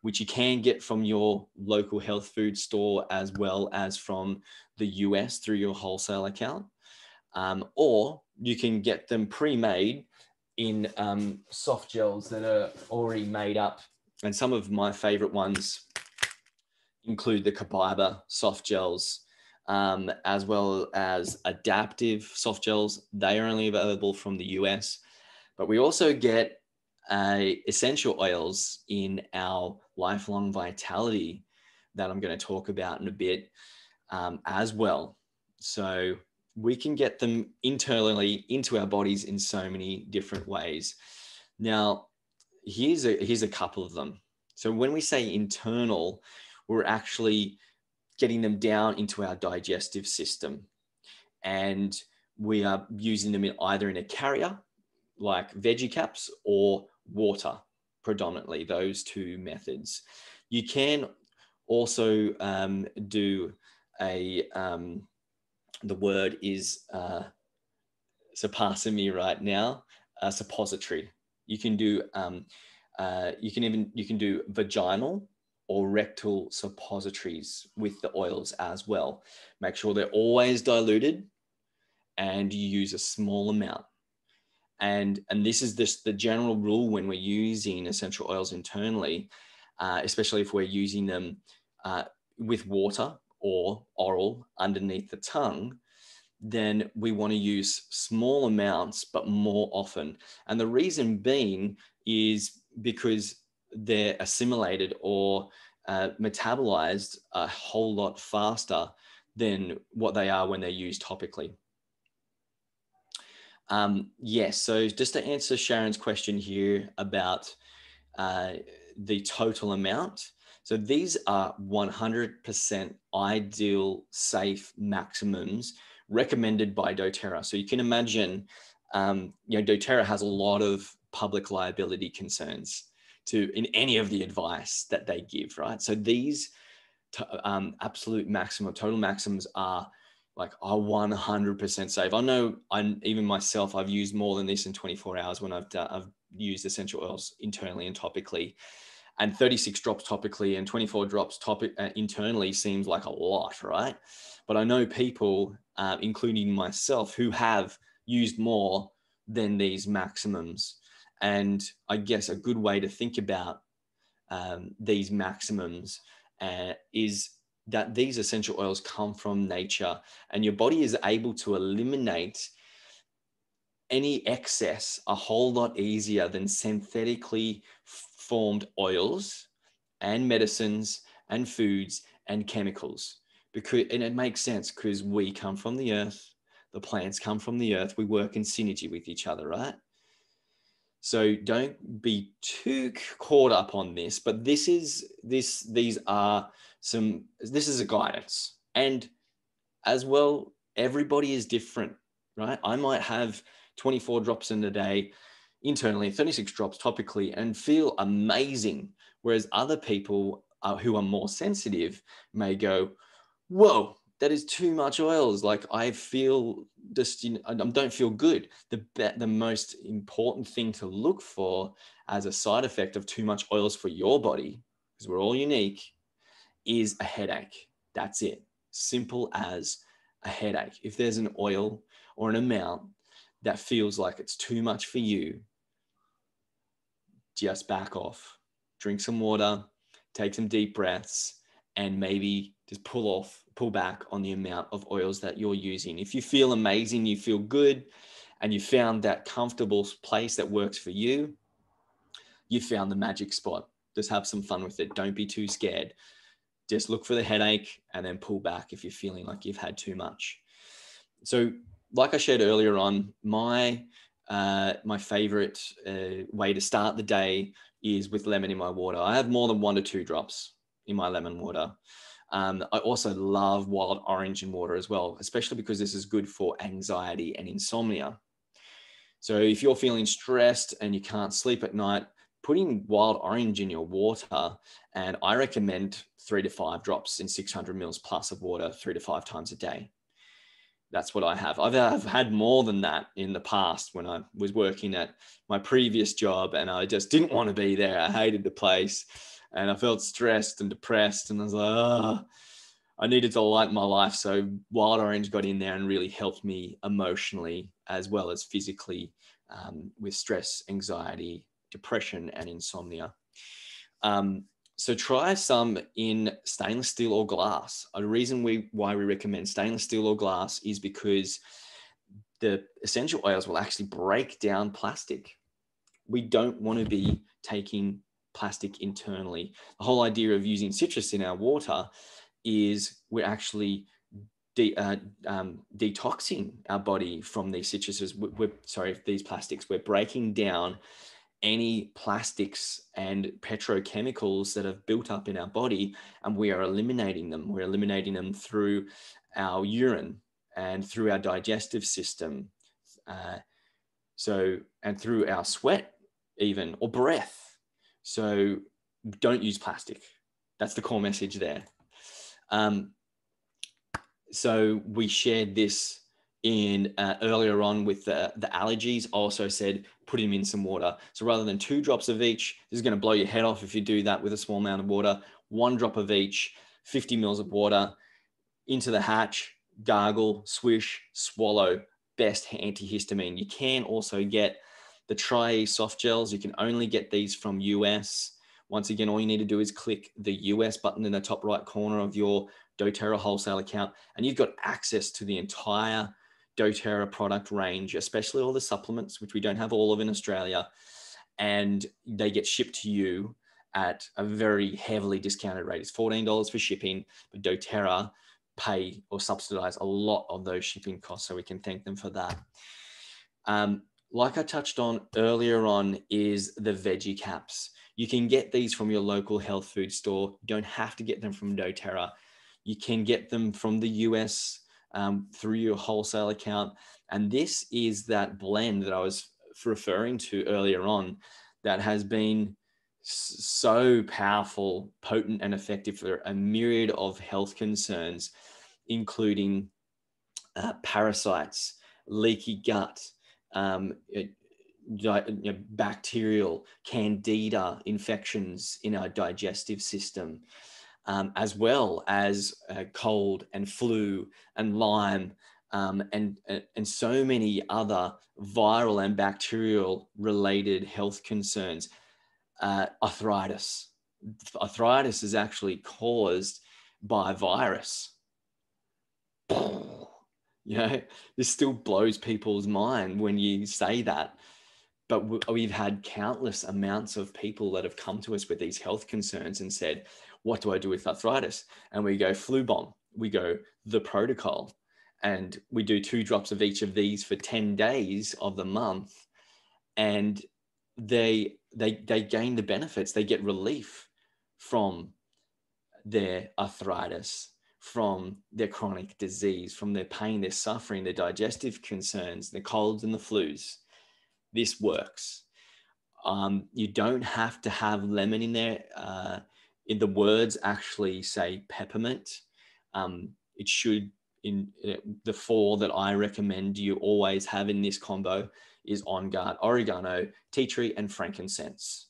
which you can get from your local health food store as well as from the US through your wholesale account. Or you can get them pre-made in soft gels that are already made up. And some of my favorite ones include the Kabiba soft gels, as well as adaptive soft gels. They are only available from the US, but we also get essential oils in our lifelong vitality that I'm going to talk about in a bit as well. So we can get them internally into our bodies in so many different ways. Now, here's a couple of them. So when we say internal, we're actually getting them down into our digestive system, and we are using them either in a carrier like veggie caps or water, predominantly those two methods. You can also do the word is surpassing me right now, a suppository. You can do you can do vaginal or rectal suppositories with the oils as well. Make sure they're always diluted and you use a small amount. And this is the general rule when we're using essential oils internally, especially if we're using them with water or oral underneath the tongue, then we want to use small amounts, but more often. And the reason being is because they're assimilated or metabolized a whole lot faster than what they are when they're used topically. Yes, so just to answer Sharon's question here about the total amount. So these are 100% ideal, safe maximums recommended by doTERRA. So you can imagine, doTERRA has a lot of public liability concerns in any of the advice that they give, right? So these absolute maximum, total maximums are 100% safe. I know even myself, I've used more than this in 24 hours when I've used essential oils internally and topically, and 36 drops topically and 24 drops internally seems like a lot, right? But I know people, including myself, who have used more than these maximums. And I guess a good way to think about these maximums is that these essential oils come from nature, and your body is able to eliminate any excess a whole lot easier than synthetically formed oils and medicines and foods and chemicals. And it makes sense because we come from the earth, the plants come from the earth, we work in synergy with each other, right? So don't be too caught up on this, but this is a guidance. And as well, everybody is different, right? I might have 24 drops in a day internally, 36 drops topically, and feel amazing. Whereas other people who are more sensitive may go, whoa, that is too much oils. Like I feel I don't feel good. The most important thing to look for as a side effect of too much oils for your body, because we're all unique, is a headache. That's it. Simple as a headache. If there's an oil or an amount that feels like it's too much for you, just back off, drink some water, take some deep breaths, and maybe just pull back on the amount of oils that you're using. If you feel amazing, you feel good, and you found that comfortable place that works for you, you found the magic spot. Just have some fun with it. Don't be too scared. Just look for the headache and then pull back if you're feeling like you've had too much. So like I shared earlier on, my favorite way to start the day is with lemon in my water. I have more than 1 to 2 drops in my lemon water. I also love wild orange in water as well, especially because this is good for anxiety and insomnia. So if you're feeling stressed and you can't sleep at night, putting wild orange in your water, and I recommend 3 to 5 drops in 600 mils plus of water 3 to 5 times a day. That's what I have. I've had more than that in the past when I was working at my previous job and I just didn't want to be there. I hated the place and I felt stressed and depressed, and I was like, oh, I needed to lighten my life. So wild orange got in there and really helped me emotionally as well as physically with stress, anxiety, depression, and insomnia. So try some in stainless steel or glass. A reason why we recommend stainless steel or glass is because the essential oils will actually break down plastic. we don't want to be taking plastic internally. The whole idea of using citrus in our water is we're actually detoxing our body from these citruses. These plastics. We're breaking down any plastics and petrochemicals that have built up in our body, and we are eliminating them. We're eliminating them through our urine and through our digestive system. And through our sweat even, or breath. So don't use plastic. That's the core message there. So we shared this in earlier on with the allergies. I also said, put them in some water. So rather than 2 drops of each, this is going to blow your head off if you do that with a small amount of water. 1 drop of each, 50 mils of water into the hatch, gargle, swish, swallow. Best antihistamine. You can also get the Tri soft gels. You can only get these from US. Once again, all you need to do is click the US button in the top right corner of your doTERRA wholesale account, and you've got access to the entire doTERRA product range, especially all the supplements, which we don't have all of in Australia, and they get shipped to you at a very heavily discounted rate. It's $14 for shipping, but doTERRA pay or subsidize a lot of those shipping costs, so we can thank them for that. Like I touched on earlier on is the veggie caps. You can get these from your local health food store. You don't have to get them from doTERRA. You can get them from the US through your wholesale account. And this is that blend that I was referring to earlier on that has been so powerful, potent, and effective for a myriad of health concerns, including parasites, leaky gut, bacterial, candida infections in our digestive system, as well as cold and flu and Lyme, and so many other viral and bacterial related health concerns. Arthritis. Arthritis is actually caused by virus. This still blows people's mind when you say that. But we've had countless amounts of people that have come to us with these health concerns and said, what do I do with arthritis? And we go flu bomb. We go the protocol. And we do 2 drops of each of these for 10 days of the month. And they gain the benefits. They get relief from their arthritis, from their chronic disease, from their pain, their suffering, their digestive concerns, the colds and the flus. This works. You don't have to have lemon in there. The words actually say peppermint. It should, in the 4 that I recommend you always have in this combo is On Guard, oregano, tea tree, and frankincense.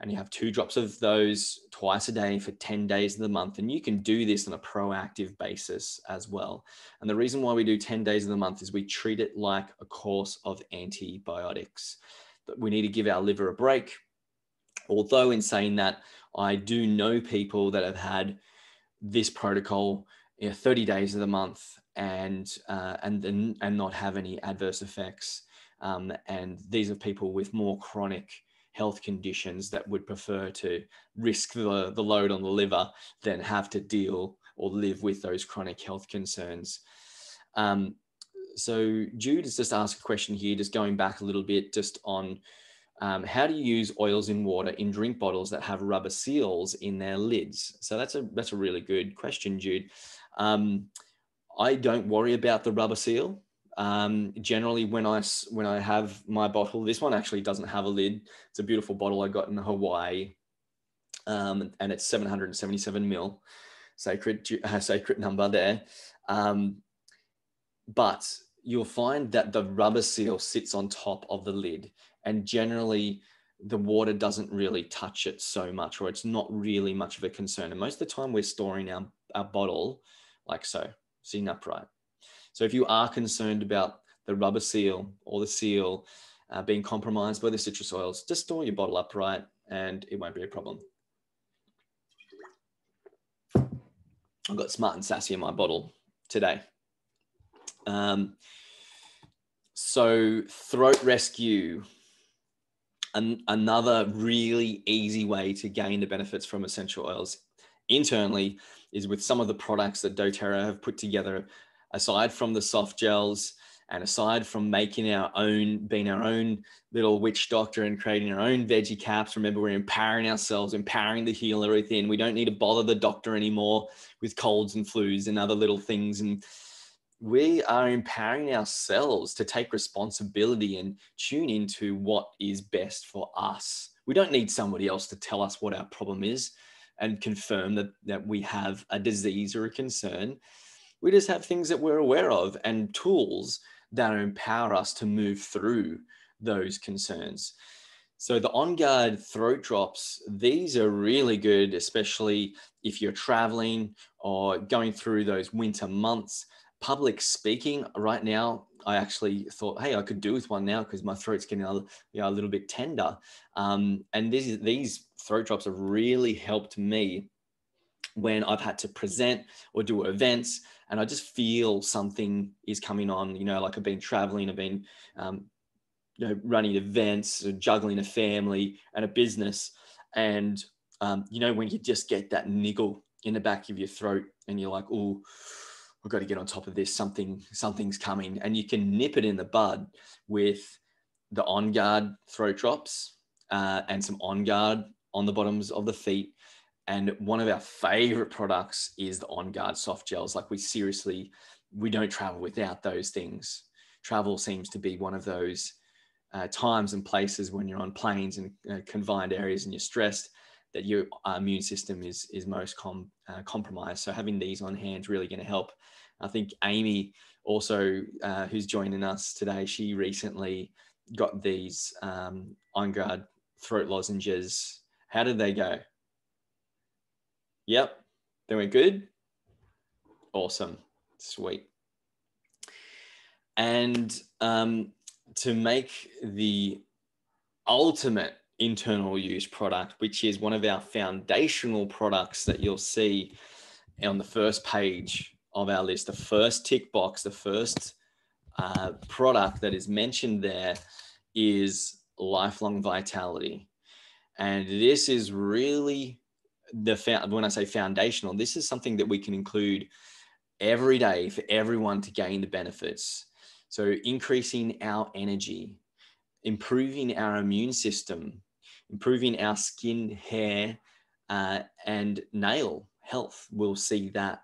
And you have 2 drops of those twice a day for 10 days of the month. And you can do this on a proactive basis as well. And the reason why we do 10 days of the month is we treat it like a course of antibiotics. That we need to give our liver a break. Although in saying that, I do know people that have had this protocol 30 days of the month and not have any adverse effects. And these are people with more chronic health conditions that would prefer to risk the load on the liver than have to deal or live with those chronic health concerns. So Jude has just asked a question here, just going back a little bit, just on how do you use oils in water in drink bottles that have rubber seals in their lids? So that's a really good question, Jude. I don't worry about the rubber seal. Generally, when I have my bottle, this one actually doesn't have a lid. It's a beautiful bottle I got in Hawaii, and it's 777 mil, sacred number there. But you'll find that the rubber seal sits on top of the lid, and generally the water doesn't really touch it so much, or it's not really much of a concern. And most of the time we're storing our bottle like so, sitting upright. So if you are concerned about the rubber seal or the seal being compromised by the citrus oils, just store your bottle upright and it won't be a problem. I've got Smart and Sassy in my bottle today. So throat rescue. Another really easy way to gain the benefits from essential oils internally is with some of the products that doTERRA have put together. Aside from the soft gels, and aside from making our own, being our own little witch doctor and creating our own veggie caps, remember, we're empowering ourselves, empowering the healer within. We don't need to bother the doctor anymore with colds and flus and other little things. And we are empowering ourselves to take responsibility and tune into what is best for us. We don't need somebody else to tell us what our problem is and confirm that we have a disease or a concern. We just have things that we're aware of and tools that empower us to move through those concerns. So the On Guard throat drops, these are really good, especially if you're traveling or going through those winter months. Public speaking right now, I actually thought, hey, I could do with one now because my throat's getting a little bit tender. And these throat drops have really helped me when I've had to present or do events and I just feel something is coming on, like I've been traveling, I've been, running events, juggling a family and a business. And, when you just get that niggle in the back of your throat and you're like, oh, I've got to get on top of this. Something's coming, and you can nip it in the bud with the On Guard throat drops and some On Guard on the bottoms of the feet. And one of our favorite products is the On Guard soft gels. Like we don't travel without those things. Travel seems to be one of those times and places when you're on planes and confined areas and you're stressed, that your immune system is most compromised. So having these on hand is really going to help. I think Amy also, who's joining us today, she recently got these On Guard throat lozenges. How did they go? Yep, they went good. Awesome, sweet. And to make the ultimate internal use product, which is one of our foundational products that you'll see on the first page of our list, the first tick box, the first product that is mentioned there is Lifelong Vitality. And this is really when I say foundational, this is something that we can include every day for everyone to gain the benefits. So increasing our energy, improving our immune system, improving our skin, hair, and nail health. We'll see that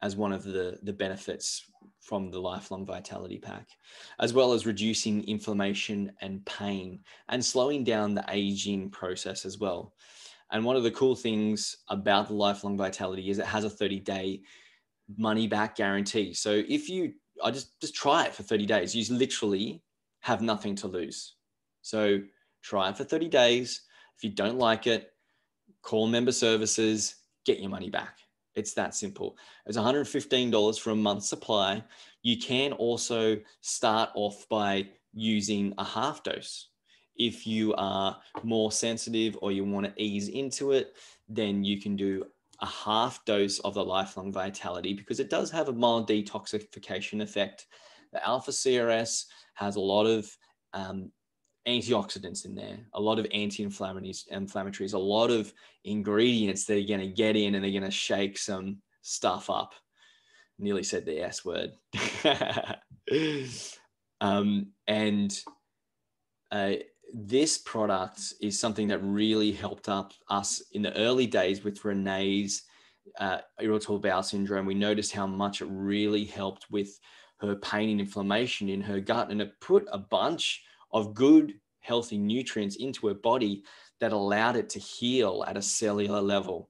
as one of the benefits from the Lifelong Vitality Pack, as well as reducing inflammation and pain and slowing down the aging process as well. And one of the cool things about the Lifelong Vitality is it has a 30-day money back guarantee. So I just try it for 30 days. You literally have nothing to lose. So try it for 30 days. If you don't like it, call member services, get your money back. It's that simple. It's $115 for a month's supply. You can also start off by using a half dose. If you are more sensitive or you want to ease into it, then you can do a half dose of the Lifelong Vitality because it does have a mild detoxification effect. The alpha CRS has a lot of antioxidants in there, a lot of anti-inflammatories, a lot of ingredients that are going to get in and they're going to shake some stuff up. Nearly said the S word. This product is something that really helped us in the early days with Renee's irritable bowel syndrome. We noticed how much it really helped with her pain and inflammation in her gut, and it put a bunch of good, healthy nutrients into her body that allowed it to heal at a cellular level.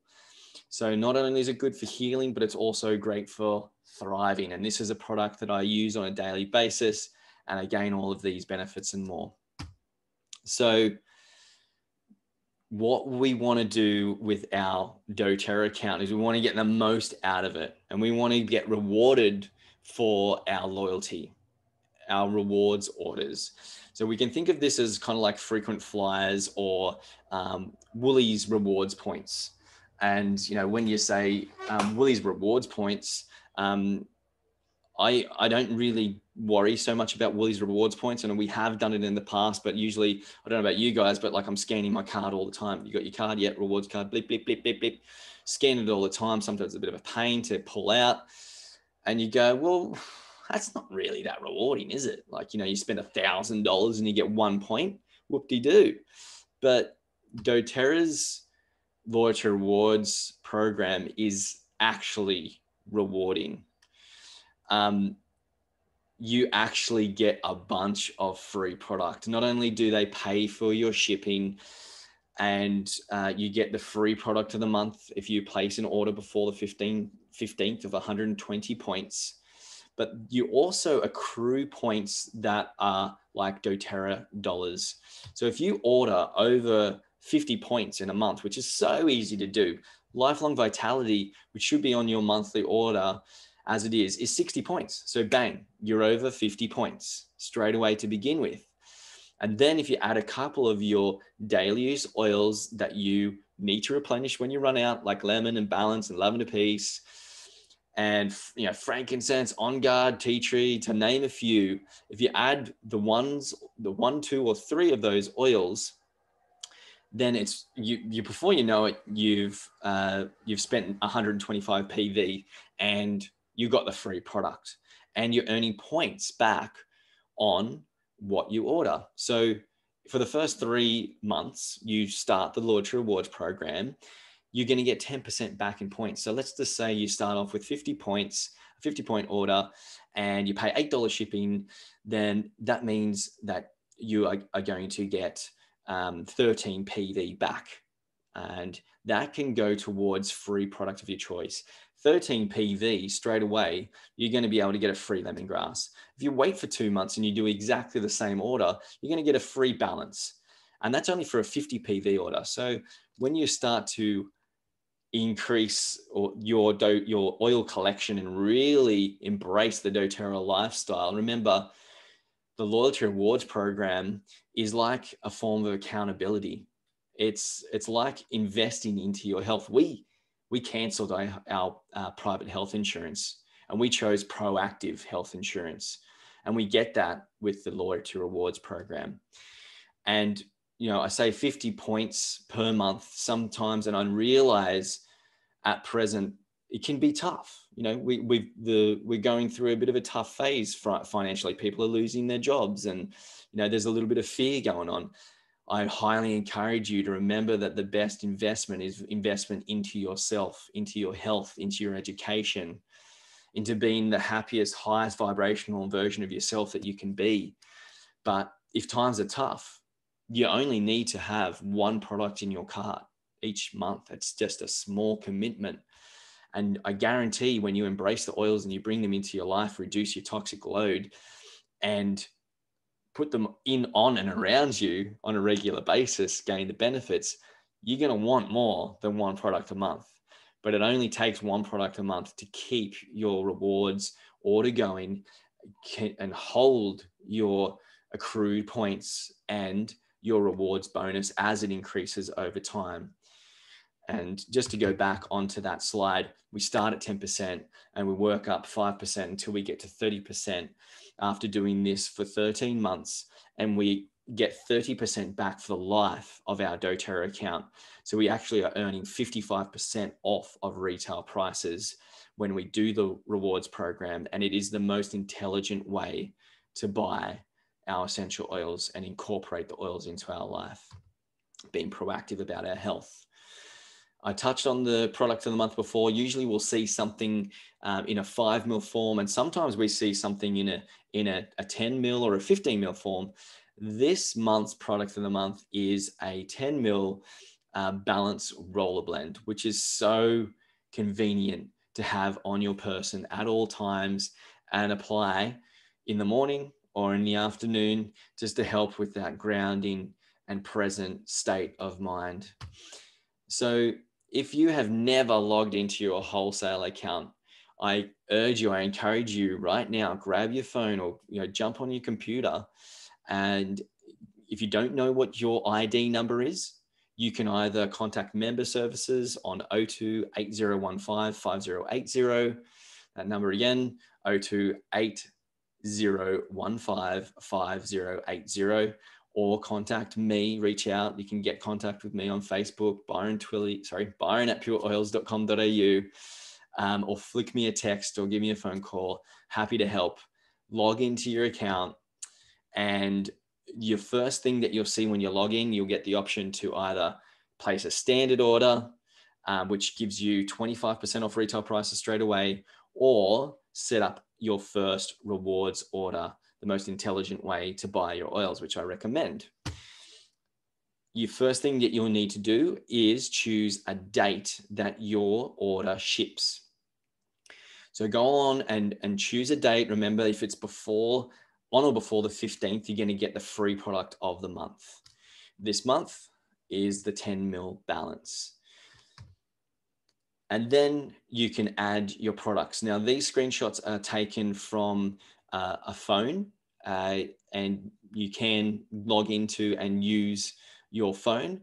So not only is it good for healing, but it's also great for thriving. And this is a product that I use on a daily basis, and I gain all of these benefits and more. So what we want to do with our doTERRA account is we want to get the most out of it, and we want to get rewarded for our loyalty, our rewards orders. So we can think of this as kind of like frequent flyers or Woolies rewards points. And, when you say Woolies rewards points, I don't really worry so much about Woolies rewards points, and we have done it in the past, but usually, I don't know about you guys, but like I'm scanning my card all the time. You got your card, yeah, rewards card, blip, blip, blip, blip, blip, scan it all the time. Sometimes it's a bit of a pain to pull out, and you go, well, that's not really that rewarding, is it? Like, you spend $1,000 and you get 1 point, whoop-de-doo. But doTERRA's loyalty rewards program is actually rewarding. You actually get a bunch of free product. Not only do they pay for your shipping, and you get the free product of the month if you place an order before the 15th of 120 points, but you also accrue points that are like doTERRA dollars. So if you order over 50 points in a month, which is so easy to do, lifelong vitality, which should be on your monthly order as it is 60 points. So bang, you're over 50 points straight away to begin with. And then if you add a couple of your daily use oils that you need to replenish when you run out, like lemon and balance and lavender peace, and frankincense, On Guard, tea tree, to name a few, if you add the 1, 2, or 3 of those oils, then it's you before you know it, you've spent 125 PV and you got the free product, and you're earning points back on what you order. So for the first 3 months you start the loyalty rewards program, you're going to get 10% back in points. So let's just say you start off with 50 points, a 50-point order, and you pay $8 shipping. Then that means that you are going to get 13 PV back. And that can go towards free product of your choice. 13 PV straight away, you're going to be able to get a free lemongrass. If you wait for 2 months and you do exactly the same order, you're going to get a free balance. And that's only for a 50 PV order. So when you start to increase your oil collection and really embrace the doTERRA lifestyle, remember, the loyalty rewards program is like a form of accountability. It's like investing into your health. We canceled our private health insurance, and we chose proactive health insurance, and we get that with the loyalty rewards program. And I say 50 points per month sometimes, and I realize at present it can be tough. We're going through a bit of a tough phase financially. People are losing their jobs, and there's a little bit of fear going on. I highly encourage you to remember that the best investment is investment into yourself, into your health, into your education, into being the happiest, highest vibrational version of yourself that you can be. But if times are tough, you only need to have 1 product in your cart each month. It's just a small commitment. And I guarantee when you embrace the oils and you bring them into your life, reduce your toxic load, and put them on and around you on a regular basis, gain the benefits, you're going to want more than 1 product a month. But it only takes 1 product a month to keep your rewards order going and hold your accrued points and your rewards bonus as it increases over time. And just to go back onto that slide, we start at 10% and we work up 5% until we get to 30% after doing this for 13 months. And we get 30% back for the life of our doTERRA account. So we actually are earning 55% off of retail prices when we do the rewards program. And it is the most intelligent way to buy our essential oils and incorporate the oils into our life, being proactive about our health. I touched on the product of the month before. Usually we'll see something in a 5 ml form, and sometimes we see something in a 10 ml or a 15 ml form. This month's product of the month is a 10 ml balance roller blend, which is so convenient to have on your person at all times and apply in the morning or in the afternoon, just to help with that grounding and present state of mind. So if you have never logged into your wholesale account, I encourage you right now, grab your phone or jump on your computer. And if you don't know what your ID number is, you can either contact member services on 02 8015 5080. That number again, 02 80155080, or contact me, reach out. You can get contact with me on Facebook, Byron at pureoils.com.au, or flick me a text or give me a phone call. Happy to help. Log into your account, and your first thing that you'll see when you log in, you'll get the option to either place a standard order, which gives you 25% off retail prices straight away, or set up your first rewards order, the most intelligent way to buy your oils, which I recommend. Your first thing that you'll need to do is choose a date that your order ships. So go on and choose a date. Remember, if it's on or before the 15th, you're going to get the free product of the month. This month is the 10 ml balance. And then you can add your products. Now, these screenshots are taken from a phone, and you can log into and use your phone,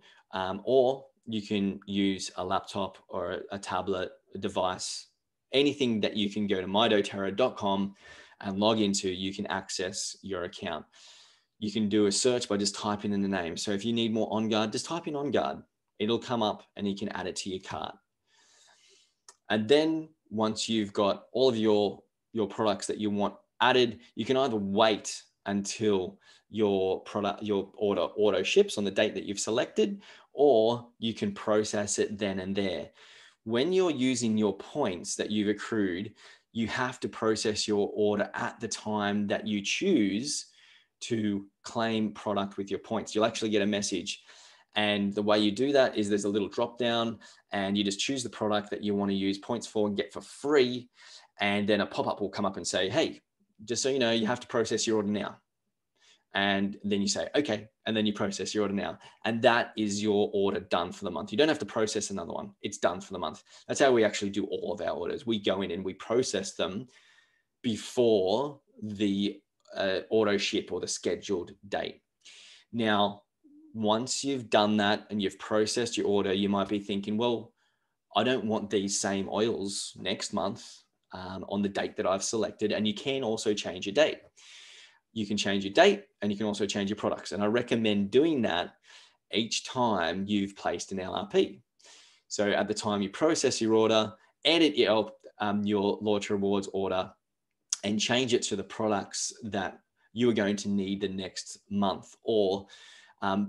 or you can use a laptop or a tablet, a device, anything that you can go to mydoterra.com and log into. You can access your account. You can do a search by just typing in the name. So if you need more On Guard, just type in On Guard. It'll come up and you can add it to your cart. And then once you've got all of your products that you want added, you can either wait until your order auto ships on the date that you've selected, or you can process it then and there. When you're using your points that you've accrued, you have to process your order at the time that you choose to claim product with your points. You'll actually get a message. And the way you do that is there's a little drop down, and you just choose the product that you want to use points for and get for free. And then a pop-up will come up and say, hey, just so you know, you have to process your order now. And then you say, okay. And then you process your order now. And that is your order done for the month. You don't have to process another one. It's done for the month. That's how we actually do all of our orders. We go in and we process them before the auto ship or the scheduled date. Now, once you've done that and you've processed your order, you might be thinking, well, I don't want these same oils next month on the date that I've selected. And you can also change your date. You can change your date, and you can also change your products. And I recommend doing that each time you've placed an LRP. So at the time you process your order, edit your loyalty rewards order and change it to the products that you are going to need the next month, or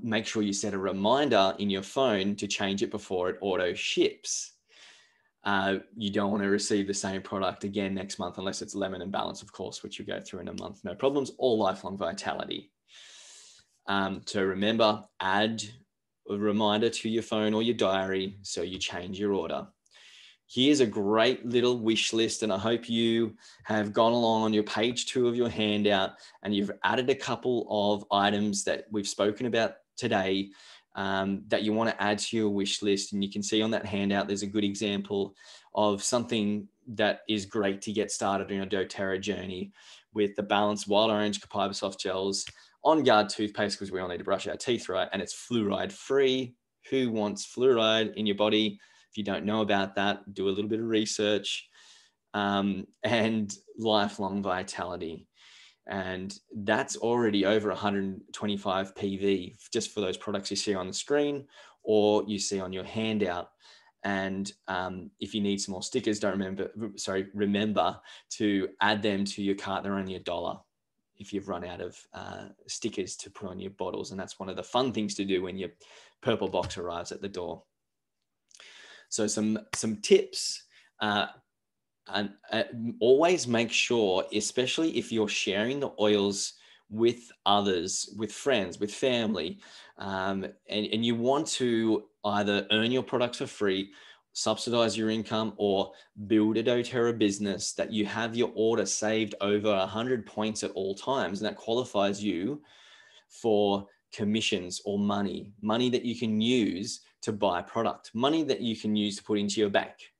make sure you set a reminder in your phone to change it before it auto ships. You don't want to receive the same product again next month, unless it's Lemon and Balance, of course, which you go through in a month, no problems, or Lifelong Vitality. So remember, add a reminder to your phone or your diary so you change your order. Here's a great little wish list, and I hope you have gone along on your page 2 of your handout and you've added a couple of items that we've spoken about today that you want to add to your wish list. And you can see on that handout, there's a good example of something that is great to get started on your doTERRA journey, with the Balanced Wild Orange Copaiba Soft Gels, On Guard toothpaste, because we all need to brush our teeth, right? And it's fluoride free. Who wants fluoride in your body? If you don't know about that, do a little bit of research. And Lifelong Vitality. And that's already over 125 PV just for those products you see on the screen or you see on your handout. And if you need some more stickers, remember to add them to your cart. They're only $1 if you've run out of stickers to put on your bottles. And that's one of the fun things to do when your purple box arrives at the door. So some tips, and always make sure, especially if you're sharing the oils with others, with friends, with family, and you want to either earn your products for free, subsidize your income, or build a doTERRA business, that you have your order saved over 100 points at all times. And that qualifies you for commissions or money that you can use to buy product, money that you can use to put into your bank.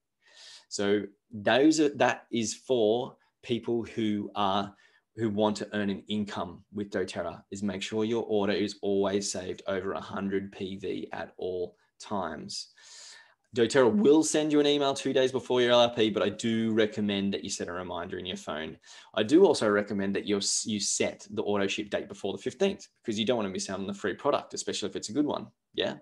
So that is for people who want to earn an income with doTERRA. Is make sure your order is always saved over 100 PV at all times. doTERRA will send you an email 2 days before your LRP, but I do recommend that you set a reminder in your phone. I do also recommend that you set the auto ship date before the 15th, because you don't want to miss out on the free product, especially if it's a good one. Yeah.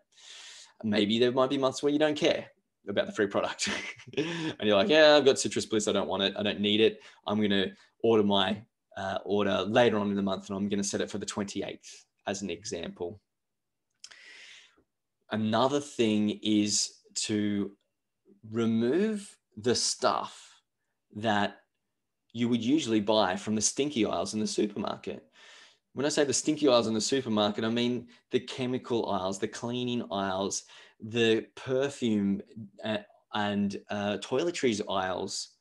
Maybe there might be months where you don't care about the free product and you're like, yeah, I've got Citrus Bliss. I don't want it. I don't need it. I'm going to order my order later on in the month, and I'm going to set it for the 28th as an example. Another thing is to remove the stuff that you would usually buy from the stinky aisles in the supermarket. When I say the stinky aisles in the supermarket, I mean the chemical aisles, the cleaning aisles, the perfume and toiletries aisles.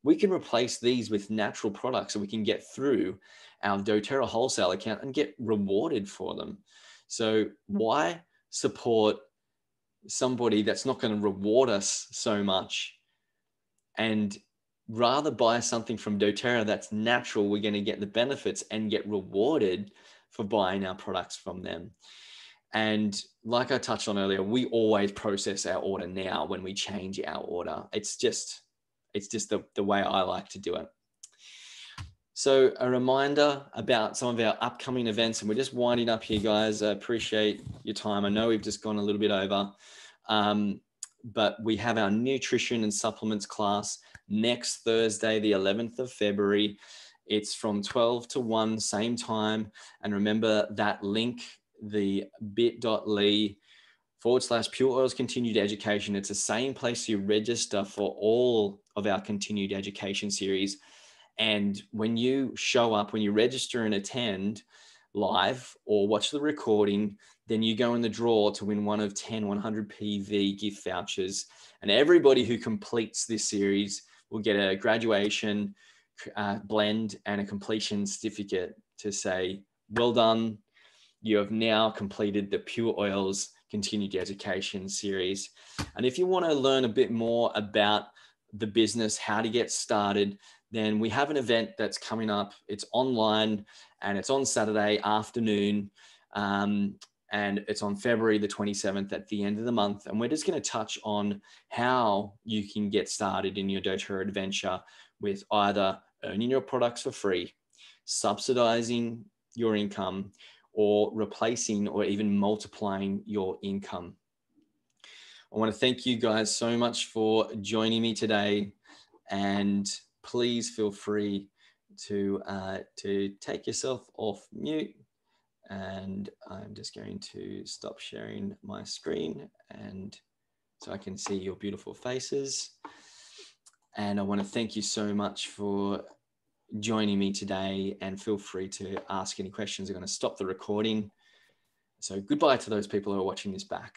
We can replace these with natural products so we can get through our doTERRA wholesale account and get rewarded for them. So why support somebody that's not going to reward us so much, and rather buy something from doTERRA that's natural? We're going to get the benefits and get rewarded for buying our products from them. And like I touched on earlier, we always process our order now when we change our order. It's just the way I like to do it. So a reminder about some of our upcoming events, and we're just winding up here, guys. I appreciate your time. I know we've just gone a little bit over, but we have our nutrition and supplements class next Thursday, the 11th of February. It's from 12 to 1, same time. And remember that link, the bit.ly/Pure Oils Continued Education. It's the same place you register for all of our continued education series. And when you show up, when you register and attend live or watch the recording, then you go in the draw to win one of 10 100 PV gift vouchers. And everybody who completes this series will get a graduation blend and a completion certificate to say, well done. You have now completed the Pure Oils Continued Education series. And if you want to learn a bit more about the business, how to get started, then we have an event that's coming up. It's online and it's on Saturday afternoon. And it's on February the 27th at the end of the month. And we're just going to touch on how you can get started in your doTERRA adventure with either earning your products for free, subsidizing your income, or replacing or even multiplying your income. I want to thank you guys so much for joining me today, and please feel free to take yourself off mute. And I'm just going to stop sharing my screen and so I can see your beautiful faces. And I want to thank you so much for joining me today, and feel free to ask any questions. I'm going to stop the recording. So goodbye to those people who are watching this back.